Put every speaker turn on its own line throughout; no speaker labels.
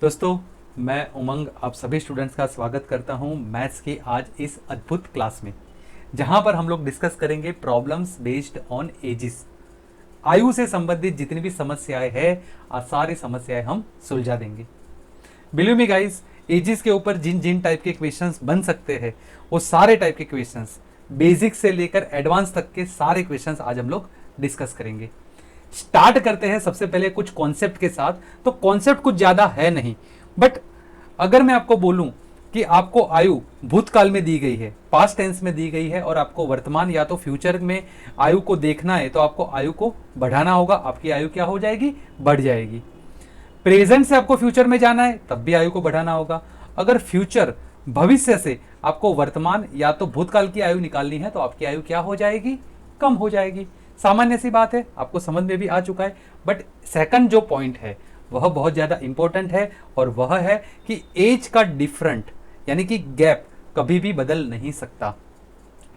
दोस्तों, मैं उमंग आप सभी स्टूडेंट्स का स्वागत करता हूं मैथ्स की आज इस अद्भुत क्लास में, जहां पर हम लोग डिस्कस करेंगे प्रॉब्लम्स बेस्ड ऑन एजिस। आयु से संबंधित जितनी भी समस्याएं हैं, सारी समस्याएं हम सुलझा देंगे। बिलीव मी गाइस, एजिस के ऊपर जिन जिन टाइप के क्वेश्चंस बन सकते हैं, वो सारे टाइप के क्वेश्चंस, बेसिक से लेकर एडवांस तक के सारे क्वेश्चंस आज हम लोग डिस्कस करेंगे। स्टार्ट करते हैं सबसे पहले कुछ कॉन्सेप्ट के साथ। तो कॉन्सेप्ट कुछ ज्यादा है नहीं, बट अगर मैं आपको बोलूं कि आपको आयु भूतकाल में दी गई है, पास्ट टेंस में दी गई है, और आपको वर्तमान या तो फ्यूचर में आयु को देखना है, तो आपको आयु को बढ़ाना होगा। आपकी आयु क्या हो जाएगी? बढ़ जाएगी। प्रेजेंट से आपको फ्यूचर में जाना है, तब भी आयु को बढ़ाना होगा। अगर फ्यूचर भविष्य से आपको वर्तमान या तो भूतकाल की आयु निकालनी है, तो आपकी आयु क्या हो जाएगी? कम हो जाएगी। सामान्य सी बात है, आपको समझ में भी आ चुका है। बट सेकंड जो पॉइंट है वह बहुत ज्यादा इंपॉर्टेंट है, और वह है कि एज का डिफरेंट यानी कि गैप कभी भी बदल नहीं सकता।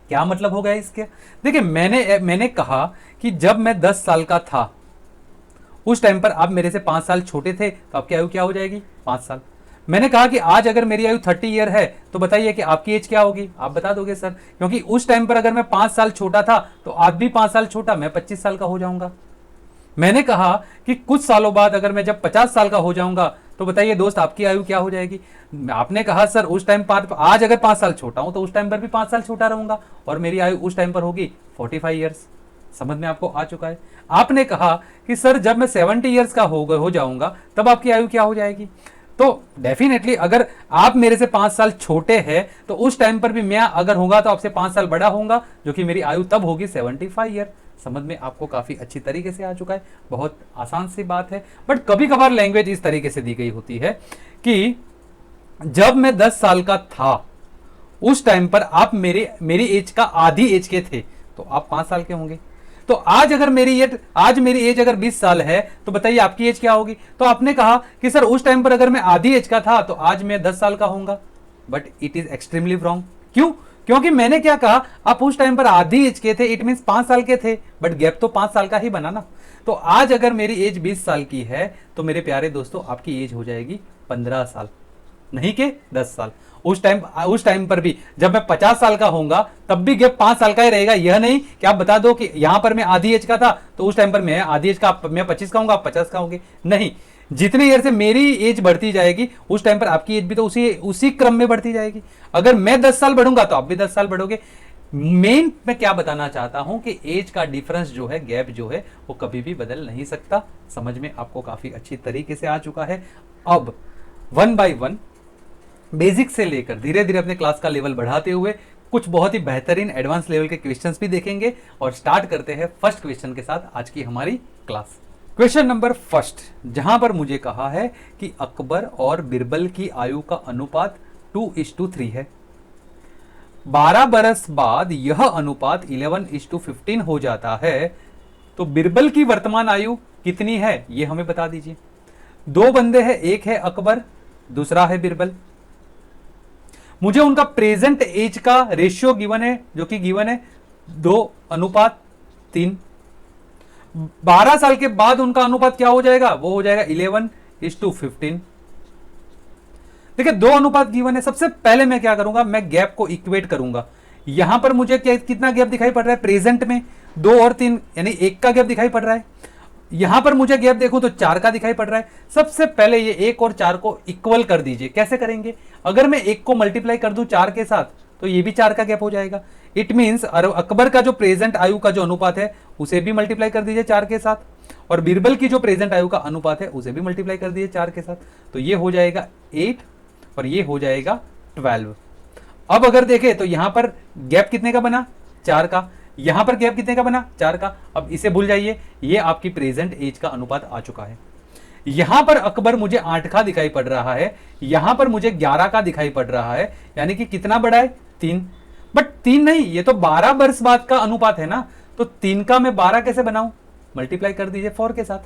क्या मतलब होगा इसके? देखिए, मैंने कहा कि जब मैं 10 साल का था, उस टाइम पर आप मेरे से 5 साल छोटे थे, तो आपकी आयु क्या हो जाएगी? 5 साल। मैंने कहा कि आज अगर मेरी आयु 30 ईयर है, तो बताइए कि आपकी एज क्या होगी? आप बता दोगे सर, क्योंकि उस टाइम पर अगर मैं 5 साल छोटा था, तो आप भी 5 साल छोटा, मैं 25 साल का हो जाऊंगा। मैंने कहा कि कुछ सालों बाद अगर मैं जब 50 साल का हो जाऊंगा, तो बताइए दोस्त, आपकी आयु क्या हो जाएगी? आपने कहा सर उस टाइम पर, आज अगर 5 साल छोटा हूं, तो उस टाइम पर भी 5 साल छोटा रहूंगा, और मेरी आयु उस टाइम पर होगी 45 ईयर्स। समझ में आपको आ चुका है? आपने कहा कि सर जब मैं 70 ईयर्स का हो जाऊंगा, तब आपकी आयु क्या हो जाएगी? तो डेफिनेटली अगर आप मेरे से 5 साल छोटे हैं, तो उस टाइम पर भी मैं अगर होगा तो आपसे 5 साल बड़ा होऊंगा, जो कि मेरी आयु तब होगी 75 ईयर। समझ में आपको काफी अच्छी तरीके से आ चुका है। बहुत आसान सी बात है, बट कभी कभार लैंग्वेज इस तरीके से दी गई होती है कि जब मैं 10 साल का था, उस टाइम पर आप मेरी एज का आधी एज के थे, तो आप 5 साल के होंगे। तो आज मेरी एज अगर 20 साल है, तो बताइए आपकी एज क्या होगी? तो आपने कहा कि सर उस टाइम पर अगर मैं आधी एज का था, तो आज मैं 10 साल का होऊंगा। But it is extremely wrong. क्यों? क्योंकि मैंने क्या कहा, आप उस टाइम पर आधी एज के थे, इट मीन 5 साल के थे, बट गैप तो 5 साल का ही बना ना। तो आज अगर मेरी एज 20 साल की है, तो मेरे प्यारे दोस्तों आपकी एज हो जाएगी 15 साल, नहीं के 10 साल। उस टाइम पर भी जब मैं 50 साल का होऊंगा, तब भी गैप 5 साल का ही रहेगा। यह नहीं कि आप बता दो कि यहां पर मैं आधी एज का था, तो उस टाइम पर मैं आधी एज का, मैं 25 का हूंगा, आप 50 का होंगे। नहीं, जितने ईयर से मेरी एज बढ़ती जाएगी, उस टाइम पर आपकी एज भी तो उसी क्रम में बढ़ती जाएगी। अगर मैं 10 साल बढ़ूंगा, तो आप भी 10 साल बढ़ोगे। मेन मैं क्या बताना चाहता हूं कि एज का डिफरेंस जो है, गैप जो है, वो कभी भी बदल नहीं सकता। समझ में आपको काफी अच्छी तरीके से आ चुका है। अब वन बाय वन, बेसिक से लेकर धीरे धीरे अपने क्लास का लेवल बढ़ाते हुए कुछ बहुत ही बेहतरीन एडवांस लेवल के क्वेश्चंस भी देखेंगे, और स्टार्ट करते हैं फर्स्ट क्वेश्चन के साथ आज की हमारी क्लास। क्वेश्चन नंबर फर्स्ट, जहां पर मुझे कहा है कि अकबर और बिरबल की आयु का अनुपात 2:3 है। 12 बरस बाद यह अनुपात 11:15 हो जाता है, तो बिरबल की वर्तमान आयु कितनी है, यह हमें बता दीजिए। दो बंदे हैं, एक है अकबर, दूसरा है बिरबल। मुझे उनका प्रेजेंट एज का रेशियो गिवन है, जो कि गिवन है 2:3। 12 साल के बाद उनका अनुपात क्या हो जाएगा? वो हो जाएगा 11:15। देखिए, 2 अनुपात गिवन है। सबसे पहले मैं क्या करूंगा, मैं गैप को इक्वेट करूंगा। यहां पर मुझे कितना गैप दिखाई पड़ रहा है प्रेजेंट में? 2 और 3 यानी 1 का गैप दिखाई पड़ रहा है। यहां पर मुझे गैप देखूं तो 4 का दिखाई पड़ रहा है। सबसे पहले ये 1 और 4 को इक्वल कर दीजिए। कैसे करेंगे? अगर मैं 1 को मल्टीप्लाई कर दूं 4 के साथ, तो ये भी 4 का गैप हो जाएगा। इट मीन्स अकबर का जो प्रेजेंट आयु का जो अनुपात है, उसे भी मल्टीप्लाई कर दीजिए 4 के साथ, और बीरबल की जो प्रेजेंट आयु का अनुपात है, उसे भी मल्टीप्लाई कर दीजिए 4 के साथ। तो ये हो जाएगा 8 और ये हो जाएगा 12। अब अगर देखें तो यहां पर गैप कितने का बना? 4 का। यहां पर गैप कितने का बना? 4 का। अब इसे भूल जाइए, ये आपकी प्रेजेंट एज का अनुपात आ चुका है। यहां पर अकबर मुझे 8 का दिखाई पड़ रहा है, यहां पर मुझे 11 का दिखाई पड़ रहा है, यानी कि कितना बड़ा है? 3। बट 3 नहीं, ये तो 12 वर्ष बाद का अनुपात है ना। तो 3 का मैं 12 कैसे बनाऊं? मल्टीप्लाई कर दीजिए 4 के साथ,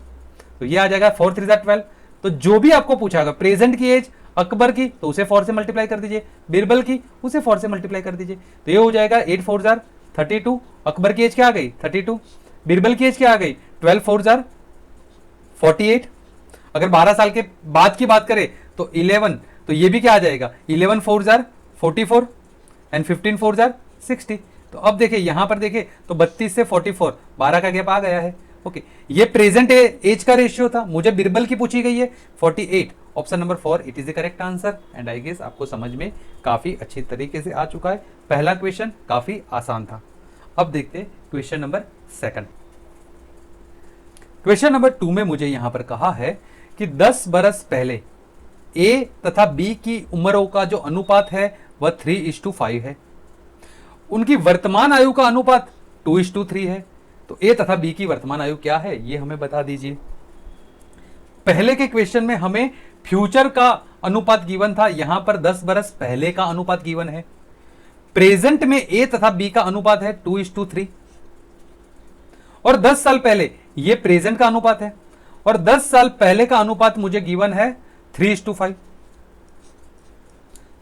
तो ये आ जाएगा 4 3 12। तो जो भी आपको पूछागा प्रेजेंट की एज अकबर की, तो उसे 4 से मल्टीप्लाई कर दीजिए, बीरबल की उसे 4 से मल्टीप्लाई कर दीजिए, तो ये हो जाएगा 8 4 32। अकबर की एज क्या आ गई? 32। बीरबल की एज क्या आ गई? 12 4 48। अगर 12 साल के बाद की बात करें तो 11, तो ये भी क्या आ जाएगा, 11 4 जार 44 एंड 15 4 जार 60। तो अब देखिए यहां पर देखिए तो 32 से 44 12 का गैप आ गया है। ओके, ये प्रेजेंट एज का रेशियो था, मुझे बिरबल की पूछी गई है 48। Option number 4 it is the correct answer. And I guess आपको समझ में काफी अच्छी तरीके से आ चुका है। पहला क्वेश्चन काफी आसान था। अब देखते हैं क्वेश्चन नंबर 2। क्वेश्चन नंबर 2 में मुझे यहां पर कहा है कि 10 बरस पहले ए तथा बी की उम्रों का जो अनुपात है वह 3:5 है। उनकी वर्तमान आयु का अनुपात 2:3 है। तो ए तथा बी की वर्तमान आयु क्या है ये हमें बता दीजिए। पहले के क्वेश्चन में हमें फ्यूचर का अनुपात गिवन था, यहां पर 10 बरस पहले का अनुपात गिवन है। प्रेजेंट में ए तथा बी का अनुपात है 2:3 और 10 साल पहले ये प्रेजेंट का अनुपात है और 10 साल पहले का अनुपात मुझे गिवन है 3:5।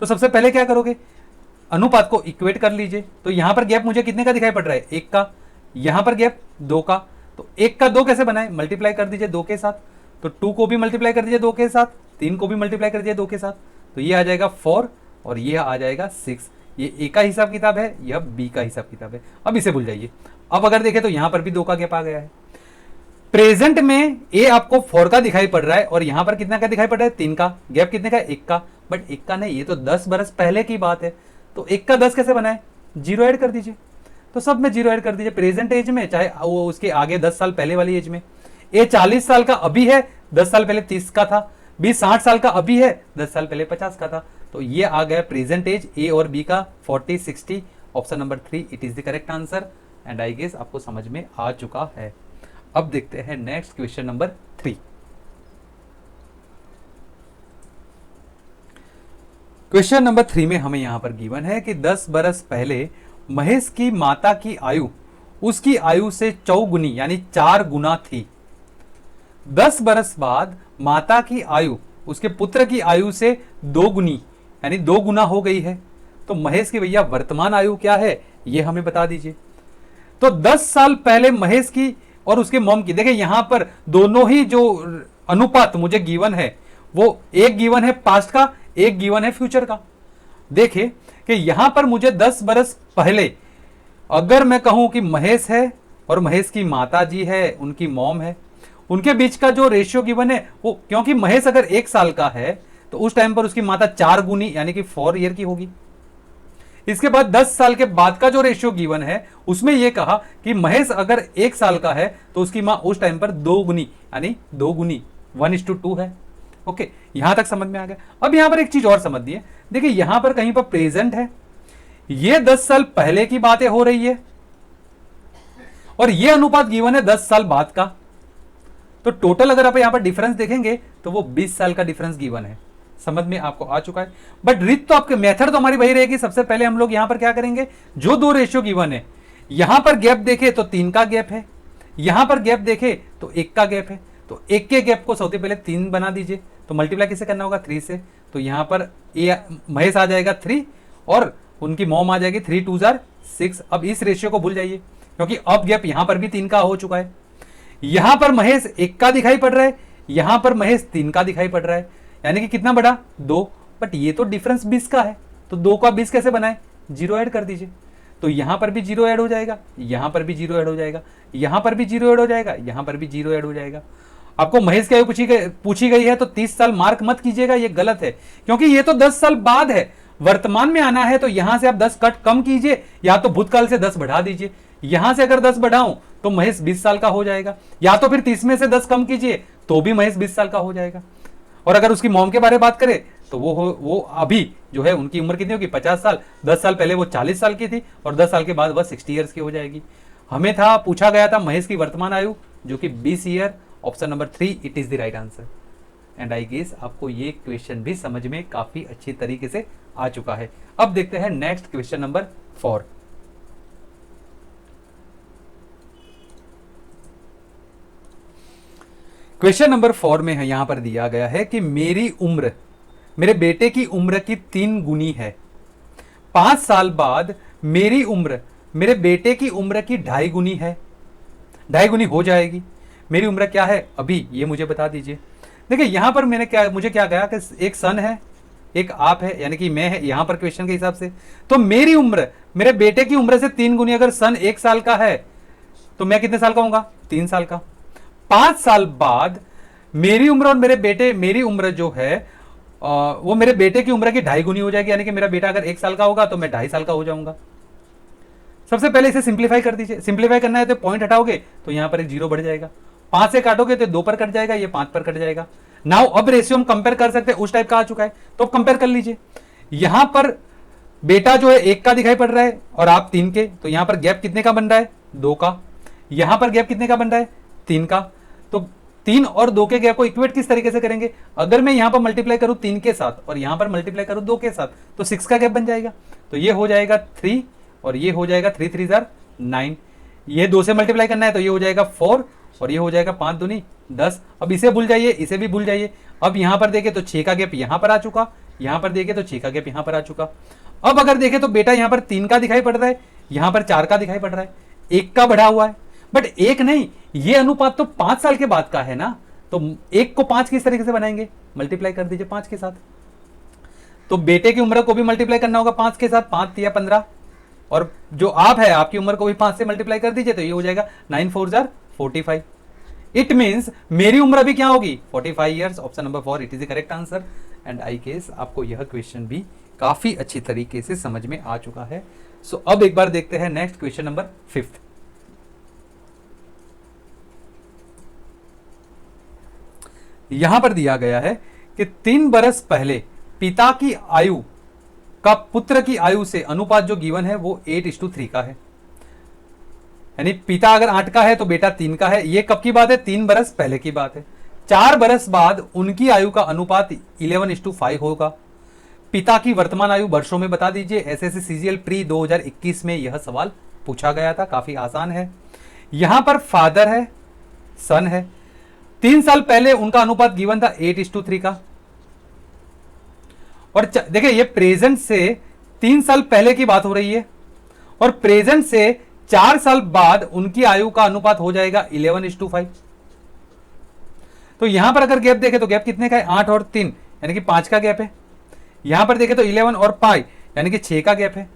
तो सबसे पहले क्या करोगे, अनुपात को इक्वेट कर लीजिए। तो यहां पर गैप मुझे कितने का दिखाई पड़ रहा है, 1 का, यहां पर गैप 2 का। तो 1 का 2 कैसे बनाए, मल्टीप्लाई कर दीजिए 2 के साथ। तो 2 को भी मल्टीप्लाई कर दीजिए 2 के साथ, 3 को भी मल्टीप्लाई कर दीजिए 2 के साथ। तो ये आ जाएगा 4 और ये आ जाएगा 6। ये ए का हिसाब किताब है, यह बी का हिसाब किताब है। अब इसे भूल जाइए। अब अगर देखें तो यहां पर भी 2 का गैप आ गया है। प्रेजेंट में ए आपको 4 का दिखाई पड़ रहा है और यहां पर कितना का दिखाई पड़ रहा है, 3 का। गैप कितने का, 1 का। बट 1 का नहीं, ये तो 10 बरस पहले की बात है। तो 1 का 10 कैसे बनाए, 0 ऐड कर दीजिए। तो सब में 0 ऐड कर दीजिए, प्रेजेंट एज में चाहे वो उसके आगे 10 साल पहले वाली एज में। ए 40 साल का अभी है, 10 साल पहले 30 का था। बी 60 साल का अभी है, 10 साल पहले 50 का था। तो ये आ गया प्रेजेंट एज ए और बी का 40 60। Option number 3 it is the correct answer. And I guess आपको समझ में आ चुका है। अब देखते हैं next question number 3। Question number 3 में हमें यहां पर गिवन है कि 10 बरस पहले महेश की माता की आयु उसकी आयु से चौगुनी यानी 4 गुना थी। 10 बरस बाद माता की आयु उसके पुत्र की आयु से 2 गुनी यानी 2 गुना हो गई है। तो महेश की भैया वर्तमान आयु क्या है ये हमें बता दीजिए। तो 10 साल पहले महेश की और उसके मॉम की, देखिए यहां पर दोनों ही जो अनुपात मुझे गिवन है वो एक गिवन है पास्ट का, एक गिवन है फ्यूचर का। देखिए कि यहां पर मुझे 10 बरस पहले अगर मैं कहूं कि महेश है और महेश की माता जी है, उनकी मॉम है, उनके बीच का जो रेशियो गिवन है वो, क्योंकि महेश अगर 1 साल का है तो उस टाइम पर उसकी माता 4 गुनी यानी कि 4 ईयर की होगी। इसके बाद 10 साल के बाद का जो रेशियो गिवन है उसमें यह कहा कि महेश अगर 1 साल का है तो उसकी मां उस टाइम पर 2 गुनी यानी 2 गुनी 1:2 है। ओके, यहां तक समझ में आ गया। अब यहां पर एक चीज और समझिए, देखिए यहां पर कहीं पर प्रेजेंट है, ये 10 साल पहले की बातें हो रही है और ये अनुपात गिवन है 10 साल बाद का। तो टोटल अगर आप यहां पर डिफरेंस देखेंगे तो वो 20 साल का डिफरेंस गिवन है। समझ में आपको आ चुका है। बट रीत तो आपके मेथड तो हमारी वही रहेगी। सबसे पहले हम लोग यहां पर क्या करेंगे, जो 2 रेशियो गिवन है, यहां पर गैप देखे तो 3 का गैप है, यहां पर गैप देखे तो 1 का गैप है। तो 1 के गैप को सबसे पहले 3 बना दीजिए। तो मल्टीप्लाई किसे करना होगा, 3 से। तो यहां पर महेश आ जाएगा 3 और उनकी मॉम आ जाएगी 3 2 जार 6। अब इस रेशियो को भूल जाइए क्योंकि अब गैप यहां पर भी 3 का हो चुका है। यहां पर महेश 1 का दिखाई पड़ रहा है, यहां पर महेश 3 का दिखाई पड़ रहा है, यानी कि कितना बड़ा, 2। बट ये तो डिफरेंस 20 का है। तो 2 का 20 कैसे बनाए, 0 ऐड कर दीजिए। तो यहां पर भी 0 ऐड हो जाएगा, यहां पर भी 0 ऐड हो जाएगा, यहां पर भी 0 ऐड हो जाएगा, यहां पर भी 0 ऐड हो जाएगा। आपको महेश की आयु पूछी गई है तो 30 साल मार्क मत कीजिएगा, ये गलत है क्योंकि ये तो 10 साल बाद है। वर्तमान में आना है तो यहां से आप 10 कट कम कीजिए या तो भूतकाल से 10 बढ़ा दीजिए। यहां से अगर 10 बढ़ाऊं तो महेश 20 साल का हो जाएगा, या तो फिर 30 में से 10 कम कीजिए तो भी महेश 20 साल का हो जाएगा। और अगर उसकी मॉम के बारे में बात करें तो वो अभी जो है उनकी उम्र कितनी होगी, 50 साल। 10 साल पहले वो 40 साल की थी और 10 साल के बाद वह 60 ईयर्स की हो जाएगी। हमें था पूछा गया था महेश की वर्तमान आयु जो कि 20 year. Option number 3 it is the right answer. And I guess आपको ये क्वेश्चन भी समझ में काफी अच्छी तरीके से आ चुका है। अब देखते हैं next question number 4। Question number 4 में है यहां पर दिया गया है कि मेरी उम्र मेरे बेटे की उम्र की 3 गुनी है। 5 साल बाद मेरी उम्र मेरे बेटे की उम्र की 2.5 गुनी है, 2.5 गुनी हो जाएगी। मेरी उम्र क्या है अभी, ये मुझे बता दीजिए। देखिए यहाँ पर मुझे क्या कहा कि एक सन है, एक आप है, यानी कि मैं है यहाँ पर क्वेश्चन के हिसाब से। तो मेरी उम्र, मेरे बेटे की उम्र से 3 गुनी, अगर सन 1 साल का है तो मैं कितने साल का होऊंगा? 3 साल का। 5 साल बाद मेरी उम्र और मेरी उम्र जो है वो मेरे बेटे की उम्र की 2.5 गुनी हो जाएगी, यानी कि मेरा बेटा अगर 1 साल का होगा तो मैं 2.5 साल का हो जाऊंगा। सबसे पहले इसे सिंप्लीफाई कर दीजिए। सिंप्लीफाई करना है तो पॉइंट हटाओगे तो यहां पर एक 0 बढ़ जाएगा, 5 से काटोगे तो 2 पर कट जाएगा, ये 5 पर कट जाएगा। नाउ अब रेशियो हम कंपेयर कर सकते हैं, उस टाइप का आ चुका है तो अब कंपेयर कर लीजिए। यहां पर बेटा जो है 1 का दिखाई पड़ रहा है और आप 3 के, तो यहां पर गैप कितने का बन रहा है? 2 का। यहां पर गैप कितने का बन रहा है? 3 का। तो 3 और 2 के गैप को इक्वेट किस तरीके से करेंगे? अगर मैं यहां पर मल्टीप्लाई करूं 3 के साथ और यहां पर मल्टीप्लाई करूं 2 के साथ तो 6 का गैप बन जाएगा। तो ये हो जाएगा 3 और ये हो जाएगा 3 3 जार 9। ये 2 से मल्टीप्लाई करना है तो ये हो जाएगा 4 और ये हो जाएगा 5 दूनी 10। अब इसे भूल जाइए, इसे भी भूल जाइए। अब यहां पर देखें तो 6 का गैप यहां पर आ चुका, यहां पर देखें तो 6 का गैप यहां पर आ चुका। अब अगर देखें तो बेटा यहां पर 3 का दिखाई पड़ रहा है, यहां पर 4 का दिखाई पड़ रहा है, 1 का बढ़ा हुआ है, बट 1 नहीं, ये अनुपात तो 5 साल के बाद का है ना। तो 1 को 5 किस तरीके से बनाएंगे? मल्टीप्लाई कर दीजिए 5 के साथ। तो बेटे की उम्र को भी मल्टीप्लाई करना होगा 5 के साथ, 5 या 15, और जो आप है आपकी उम्र को भी 5 से मल्टीप्लाई कर दीजिए तो ये हो जाएगा 9 4 जार 45। इट मीन्स मेरी उम्र अभी क्या होगी? 45 years. Option number 4 it is the correct answer. And I guess आपको यह क्वेश्चन भी काफी अच्छी तरीके से समझ में आ चुका है। सो अब एक बार देखते हैं नेक्स्ट क्वेश्चन नंबर 5। यहां पर दिया गया है कि 3 बरस पहले पिता की आयु का पुत्र की आयु से अनुपात जो गिवन है वो 8:3 का है। यानी पिता अगर 8 का है तो बेटा 3 का है। ये कब की बात है? 3 बरस पहले की बात है। 4 बरस बाद उनकी आयु का अनुपात 11:5 होगा। पिता की वर्तमान आयु वर्षों में बता दीजिए। एसएससी सीजीएल प्री 2021 में यह सवाल पूछा गया था, काफी आसान है। यहां पर फादर है, सन है, 3 साल पहले उनका अनुपात गिवन था 8:3 का। और देखिए ये प्रेजेंट से 3 साल पहले की बात हो रही है और प्रेजेंट से 4 साल बाद उनकी आयु का अनुपात हो जाएगा 11:5। तो यहां पर अगर गैप देखें तो गैप कितने का है? 8 और 3 यानी कि 5 का गैप है। यहां पर देखें तो 11 और 5 यानी कि 6 का गैप है।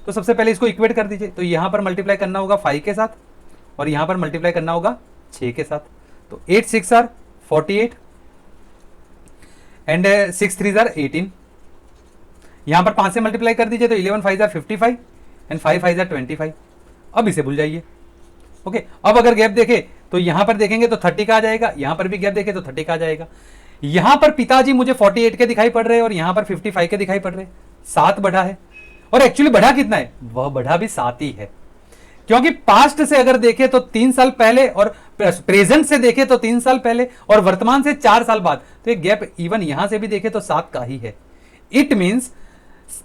तो सबसे पहले इसको इक्वेट कर दीजिए। तो यहां पर मल्टीप्लाई करना होगा 5 के साथ और यहां पर मल्टीप्लाई करना होगा 6 के साथ। तो 8 6 आर 48 एंड 6 3 आर 18। यहां पर 5 से मल्टीप्लाई कर दीजिए तो 11 5 आर 55 एंड 5 5 आर 25। अब इसे भूल जाइए। ओके, अब अगर गैप देखें तो यहां पर देखेंगे तो 30 का आ जाएगा, यहां पर भी गैप देखें तो 30 का आ जाएगा। यहां पर पिताजी मुझे 48 के दिखाई पड़ रहे हैं और यहां पर 55 के दिखाई पड़ रहे हैं। 7 बढ़ा है और एक्चुअली बढ़ा कितना है? वह बढ़ा भी 7 ही है, क्योंकि पास्ट से अगर देखें तो 3 साल पहले और प्रेजेंट से देखें तो 3 साल पहले और वर्तमान से 4 साल बाद, तो ये गैप इवन यहां से भी देखें तो 7 का ही है। इट मींस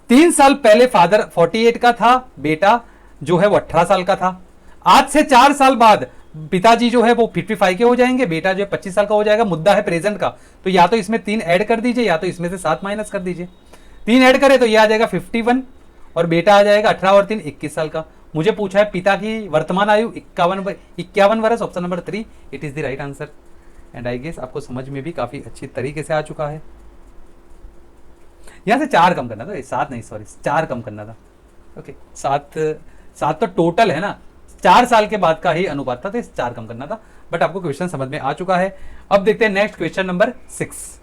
3 साल पहले फादर 48 का था, बेटा जो है वो 18 साल का था। आज से 4 साल बाद पिताजी जो है वो 55 के हो जाएंगे, बेटा जो है 25 साल का हो जाएगा। मुद्दा है प्रेजेंट का, तो या तो इसमें 3 ऐड कर दीजिए या तो इसमें से 7 माइनस कर दीजिए। 3 ऐड करें तो ये आ जाएगा 51 और बेटा आ जाएगा 18 और 3 21 साल का। मुझे पूछा है पिता की वर्तमान आयु 51 वर्ष। Option number 3 it is the right answer. And I guess आपको समझ में भी काफी अच्छी तरीके से आ चुका है। यहां से 4 कम करना था, 7 नहीं, सॉरी 4 कम करना था। ओके, 7 तो टोटल है ना, 4 साल के बाद का ही अनुपात था, तो 4 कम करना था। बट आपको क्वेश्चन समझ में आ चुका है। अब देखते हैं next question number 6।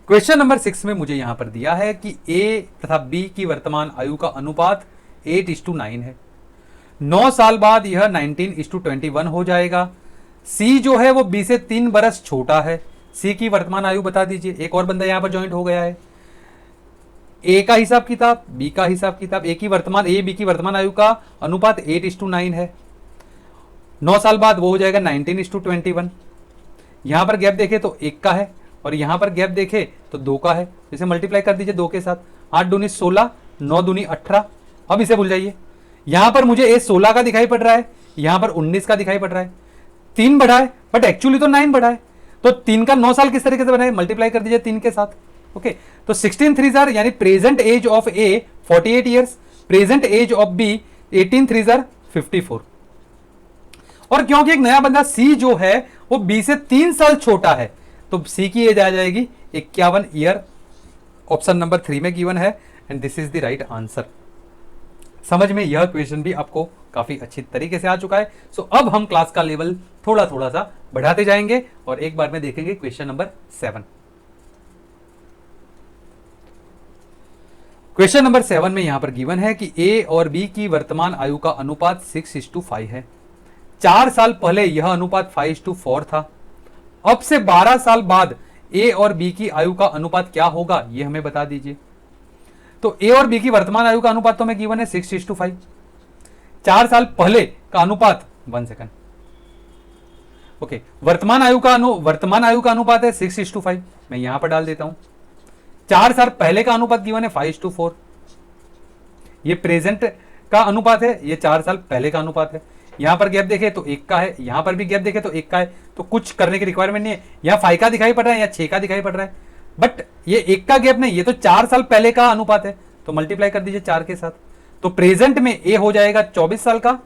Question number 6 में मुझे यहां पर दिया है कि ए तथा बी की वर्तमान आयु का अनुपात 8:9 है। 9 साल बाद यह 19:21 हो जाएगा। सी जो है वो बी से 3 बरस छोटा है। सी की वर्तमान आयु बता दीजिए। एक और बंदा यहां पर ज्वाइंट हो गया है। ए का हिसाब किताब, बी का हिसाब किताब। ए बी की वर्तमान आयु का अनुपात 8:9 है। 9 साल बाद वो हो जाएगा 19:21। यहां पर गैप देखे तो 1 का है और यहां पर गैप देखे तो 2 का है। इसे मल्टीप्लाई कर दीजिए 2 के साथ। 8 दूनी 16, 9 दूनी 18। अब इसे भूल जाइए। यहां पर मुझे ए 16 का दिखाई पड़ रहा है, यहां पर 19 का दिखाई पड़ रहा है। 3 बढ़ा है बट एक्चुअली तो 9 बढ़ा है। तो 3 का 9 साल किस तरीके से बना है? मल्टीप्लाई कर दीजिए 3 के साथ। ओके, तो 16 3 जार यानी present age of A 48 years, present age of B 18 3 जार 54। और क्योंकि एक नया बंदा सी जो है वो बी से 3 साल छोटा है, तो सी की एज आ जाएगी 51 ईयर। ऑप्शन नंबर 3 में गिवन है and this is the right answer. समझ में यह क्वेश्चन भी आपको काफी अच्छी तरीके से आ चुका है। सो अब हम क्लास का लेवल थोड़ा थोड़ा सा बढ़ाते जाएंगे और एक बार में देखेंगे क्वेश्चन नंबर 7। क्वेश्चन नंबर 7 में यहां पर गिवन है कि ए और बी की वर्तमान आयु का अनुपात 6:5 है। 4 साल पहले यह अनुपात 5:4 था। अब से 12 साल बाद ए और बी की आयु का अनुपात क्या होगा, यह हमें बता दीजिए। तो ए और बी की वर्तमान आयु का अनुपात तो हमें गिवन है 6:5। 4 साल पहले का अनुपात 1 सेकंड, ओके, वर्तमान आयु का अनुपात है 6:5। मैं यहां पर डाल देता हूं। 4 साल पहले का अनुपात गिवन है 5:4। ये प्रेजेंट का अनुपात है, ये 4 साल पहले का अनुपात है। यहां पर गैप देखे तो 1 का है, यहां पर भी गैप देखे तो 1 का है। तो कुछ करने की रिक्वायरमेंट नहीं है। यहां 5 का दिखाई पड़ रहा है या 6 का दिखाई पड़ रहा है, बट ये 1 का गैप नहीं, ये तो 4 साल पहले का अनुपात है। तो मल्टीप्लाई कर दीजिए 4 के साथ। तो प्रेजेंट में ए हो जाएगा 24 साल का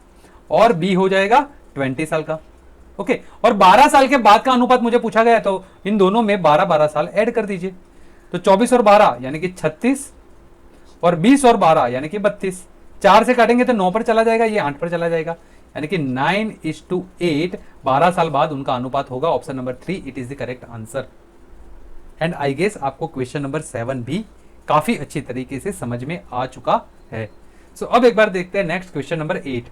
और बी हो जाएगा 20 साल का। ओके, और 12 साल के बाद का अनुपात मुझे पूछा गया, तो इन दोनों में 12-12 साल ऐड कर दीजिए। तो 24 और 12 यानी कि 36 और 20 और 12 यानी कि 32। 4 से काटेंगे तो 9 पर चला जाएगा, ये 8 पर चला जाएगा, यानी कि 9:8 12 साल बाद उनका अनुपात होगा। Option number 3 it is the correct answer. And I guess आपको क्वेश्चन नंबर 7 भी काफी अच्छी तरीके से समझ में आ चुका है। सो अब एक बार देखते हैं next question number 8।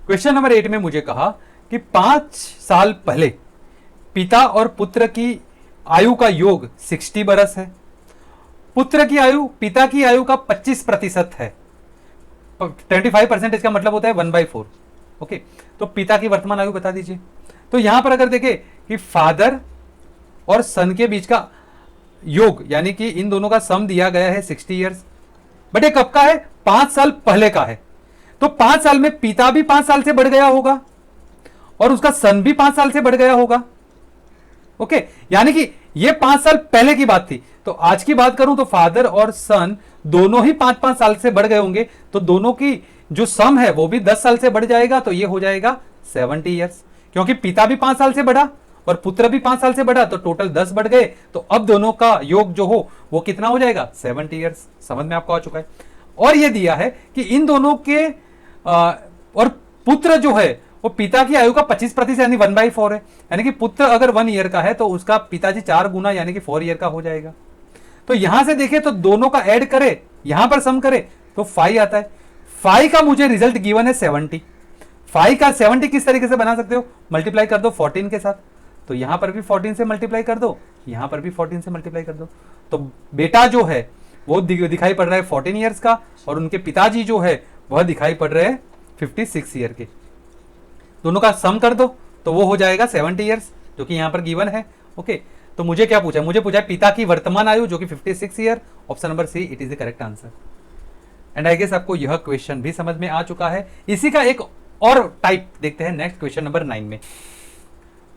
Question number 8 में मुझे कहा कि 5 साल पहले पिता और पुत्र की आयु का योग 60 बरस है। पुत्र की आयु पिता की आयु का 25% है। 25% का मतलब होता है 1/4। ओके, तो पिता की वर्तमान आयु बता दीजिए। तो यहां पर अगर देखें कि फादर और सन के बीच का योग यानी कि इन दोनों का सम दिया गया है 60 ईयर्स, बट ये कब का है, 5 साल पहले का है। तो 5 साल में पिता भी 5 साल से बढ़ गया होगा और उसका सन भी 5 साल से बढ़ गया होगा। ओके, यानी कि ये 5 साल पहले की बात थी। तो आज की बात करूं तो फादर और सन दोनों ही 5-5 साल से बढ़ गए होंगे, तो दोनों की जो सम है वो भी 10 साल से बढ़ जाएगा। तो ये हो जाएगा 70 ईयर्स, क्योंकि पिता भी 5 साल से बढ़ा और पुत्र भी 5 साल से बढ़ा, तो टोटल 10 बढ़ गए। तो अब दोनों का योग जो हो वो कितना हो जाएगा, 70 ईयर्स। समझ में आपको आ चुका है। और ये दिया है कि इन दोनों के और पुत्र जो है वो पिता की आयु का 25% यानी 1/4 है। यानी कि पुत्र अगर 1 ईयर का है तो उसका पिताजी 4 गुना यानी कि 4 ईयर का हो जाएगा। तो यहां से देखें तो दोनों का ऐड करे, यहां पर सम करे तो 5 आता है। 5 का मुझे रिजल्ट गिवन है 70। 5 का 70 किस तरीके से बना सकते हो, मल्टीप्लाई कर दो 14 के साथ। तो यहां पर भी 14 से मल्टीप्लाई कर दो, यहां पर भी 14 से मल्टीप्लाई कर दो। तो बेटा जो है वो दिखाई पड़ रहा है 14 ईयर्स का और उनके पिताजी जो है वह दिखाई पड़ रहे हैं 56 ईयर के। दोनों का सम कर दो तो वो हो जाएगा 70 ईयर्स, जो कि यहां पर गिवन है। ओके, तो मुझे क्या पूछा है, मुझे पूछा है पिता की वर्तमान आयु जो कि 56 year. Option number C it is the correct answer. And I guess आपको यह क्वेश्चन भी समझ में आ चुका है। इसी का एक और टाइप देखते हैं नेक्स्ट क्वेश्चन नंबर 9 में।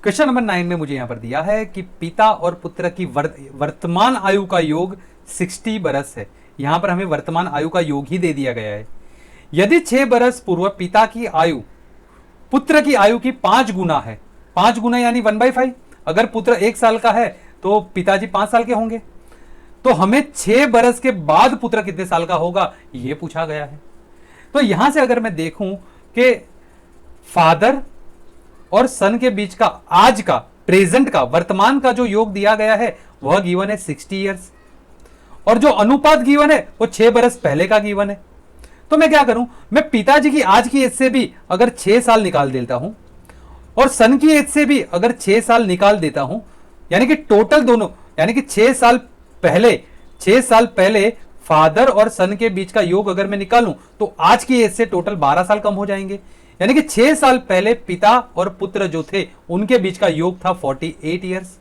क्वेश्चन नंबर 9 में मुझे यहां पर दिया है कि पिता और पुत्र की वर्तमान आयु का योग 60 बरस है। यहां पर हमें वर्तमान आयु का योग ही दे दिया गया है। यदि 6 बरस पूर्व पिता की आयु पुत्र की आयु की 5 गुना है, 5 गुना यानी 1/5। अगर पुत्र 1 साल का है तो पिताजी 5 साल के होंगे, तो हमें 6 बरस के बाद पुत्र कितने साल का होगा यह पूछा गया है। तो यहां से अगर मैं देखूं कि फादर और सन के बीच का आज का प्रेजेंट का वर्तमान का जो योग दिया गया है वह गिवन है 60 ईयर्स और जो अनुपात गिवन है वो 6 बरस पहले का गिवन है। तो मैं क्या करूं, मैं पिताजी की आज की एज से भी अगर 6 साल निकाल देता हूं और सन की एज से भी अगर 6 साल निकाल देता हूं, यानी कि टोटल दोनों यानी कि 6 साल पहले फादर और सन के बीच का योग अगर मैं निकालूं तो आज की एज से टोटल 12 साल कम हो जाएंगे। यानी कि 6 साल पहले पिता और पुत्र जो थे उनके बीच का योग था 48 ईयर्स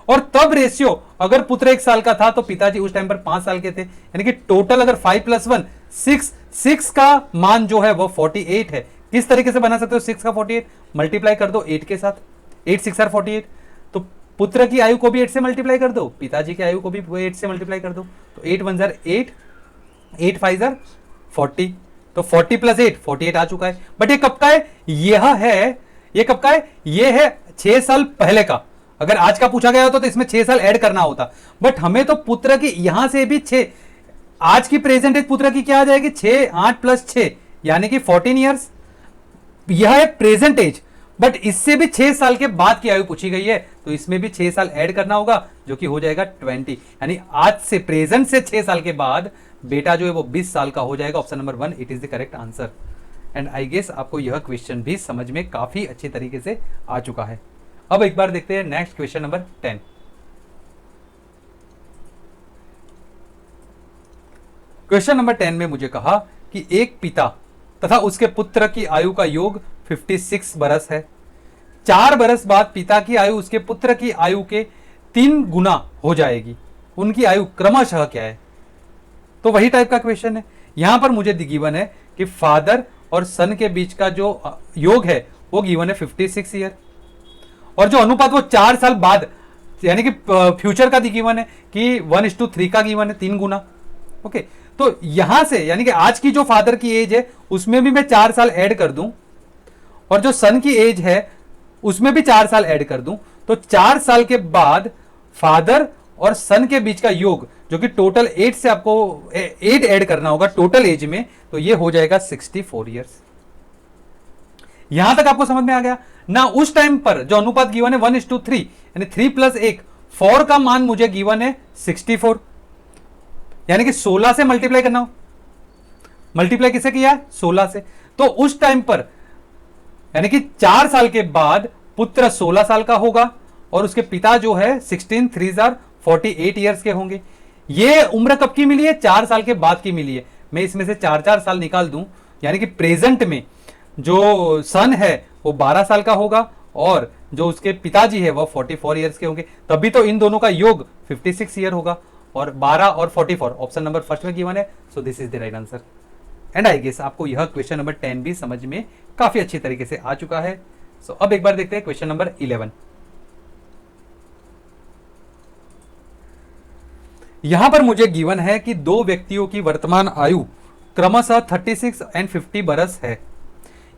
और तब रेशियो अगर पुत्र 1 साल का था तो पिताजी उस टाइम पर 5 साल के थे। यानी कि टोटल अगर 5 + 1 6 का मान जो है वो 48 है। किस तरीके से बना सकते हो 6 का 48, मल्टीप्लाई कर दो 8 के साथ, 8 6 आर 48। तो पुत्र की आयु को भी 8 से मल्टीप्लाई कर दो, पिताजी की आयु को भी 8 से मल्टीप्लाई कर दो। तो 8 1 8, 8 5 40। तो 40 प्लस 8 48 आ चुका है। बट ये कब का है? ये कब का है? ये है 6 साल पहले का। अगर आज का पूछा गया होता तो इसमें 6 साल ऐड करना होता, बट हमें तो पुत्र की यहां से भी 6, आज की प्रेजेंट एज पुत्र की क्या आ जाएगी? 6 8 प्लस 6 यानी कि 14 ईयर्स। यह है प्रेजेंट एज, बट इससे भी 6 साल के बाद की आयु पूछी गई है, तो इसमें भी 6 साल ऐड करना होगा, जो कि हो जाएगा 20। यानी आज से, प्रेजेंट से 6 साल के बाद बेटा जो है वो 20 साल का हो जाएगा। Option number 1 it is the correct answer. And I guess आपको यह क्वेश्चन भी समझ में काफी अच्छी तरीके से आ चुका है। अब एक बार देखते हैं next question number 10। Question number 10 में मुझे कहा कि एक पिता तथा उसके पुत्र की आयु का योग 56 बरस है। 4 बरस बाद पिता की आयु उसके पुत्र की आयु के 3 गुना हो जाएगी। उनकी आयु क्रमशः क्या है? तो वही टाइप का क्वेश्चन है। यहां पर मुझे गिवन है कि फादर और सन के बीच का जो योग है वो गिवन है 56 ईयर, और जो अनुपात वो 4 साल बाद यानी कि फ्यूचर का गिवन है कि 1:3 का गिवन है, 3 गुना। ओके, तो यहां से यानी कि आज की जो फादर की एज है उसमें भी मैं 4 साल ऐड कर दूं, और जो सन की एज है उसमें भी 4 साल ऐड कर दूं, तो 4 साल के बाद फादर और सन के बीच का योग, जो कि टोटल 8 से आपको 8 ऐड करना होगा टोटल एज में, तो ये हो जाएगा 64 ईयर्स। यहां तक आपको समझ में आ गया ना? उस टाइम पर जो अनुपात गिवन है 1:3 यानी 3 प्लस 1, 4 का मान मुझे गिवन है 64, यानी कि 16 से मल्टीप्लाई करना हो। मल्टीप्लाई किसे किया है? 16 से। तो उस टाइम पर यानी कि 4 साल के बाद पुत्र 16 साल का होगा, और उसके पिता जो है 16 3 48 ईयर्स के होंगे। ये उम्र कब की मिली है? 4 साल के बाद की मिली है। मैं इसमें से 4 साल निकाल दूं, यानी कि प्रेजेंट में जो सन है वो 12 साल का होगा, और जो उसके पिताजी है वो 44 ईयर्स के होंगे। तभी तो इन दोनों का योग 56 ईयर होगा, और 12 और 44 ऑप्शन नंबर फर्स्ट में गिवन है। So this is the right answer. And I guess आपको यह क्वेश्चन नंबर 10 भी समझ में काफी अच्छी तरीके से आ चुका है। सो अब एक बार देखते हैं क्वेश्चन नंबर 11। यहां पर मुझे गिवन है कि 2 व्यक्तियों की वर्तमान आयु क्रमशः 36 एंड 50 बरस है।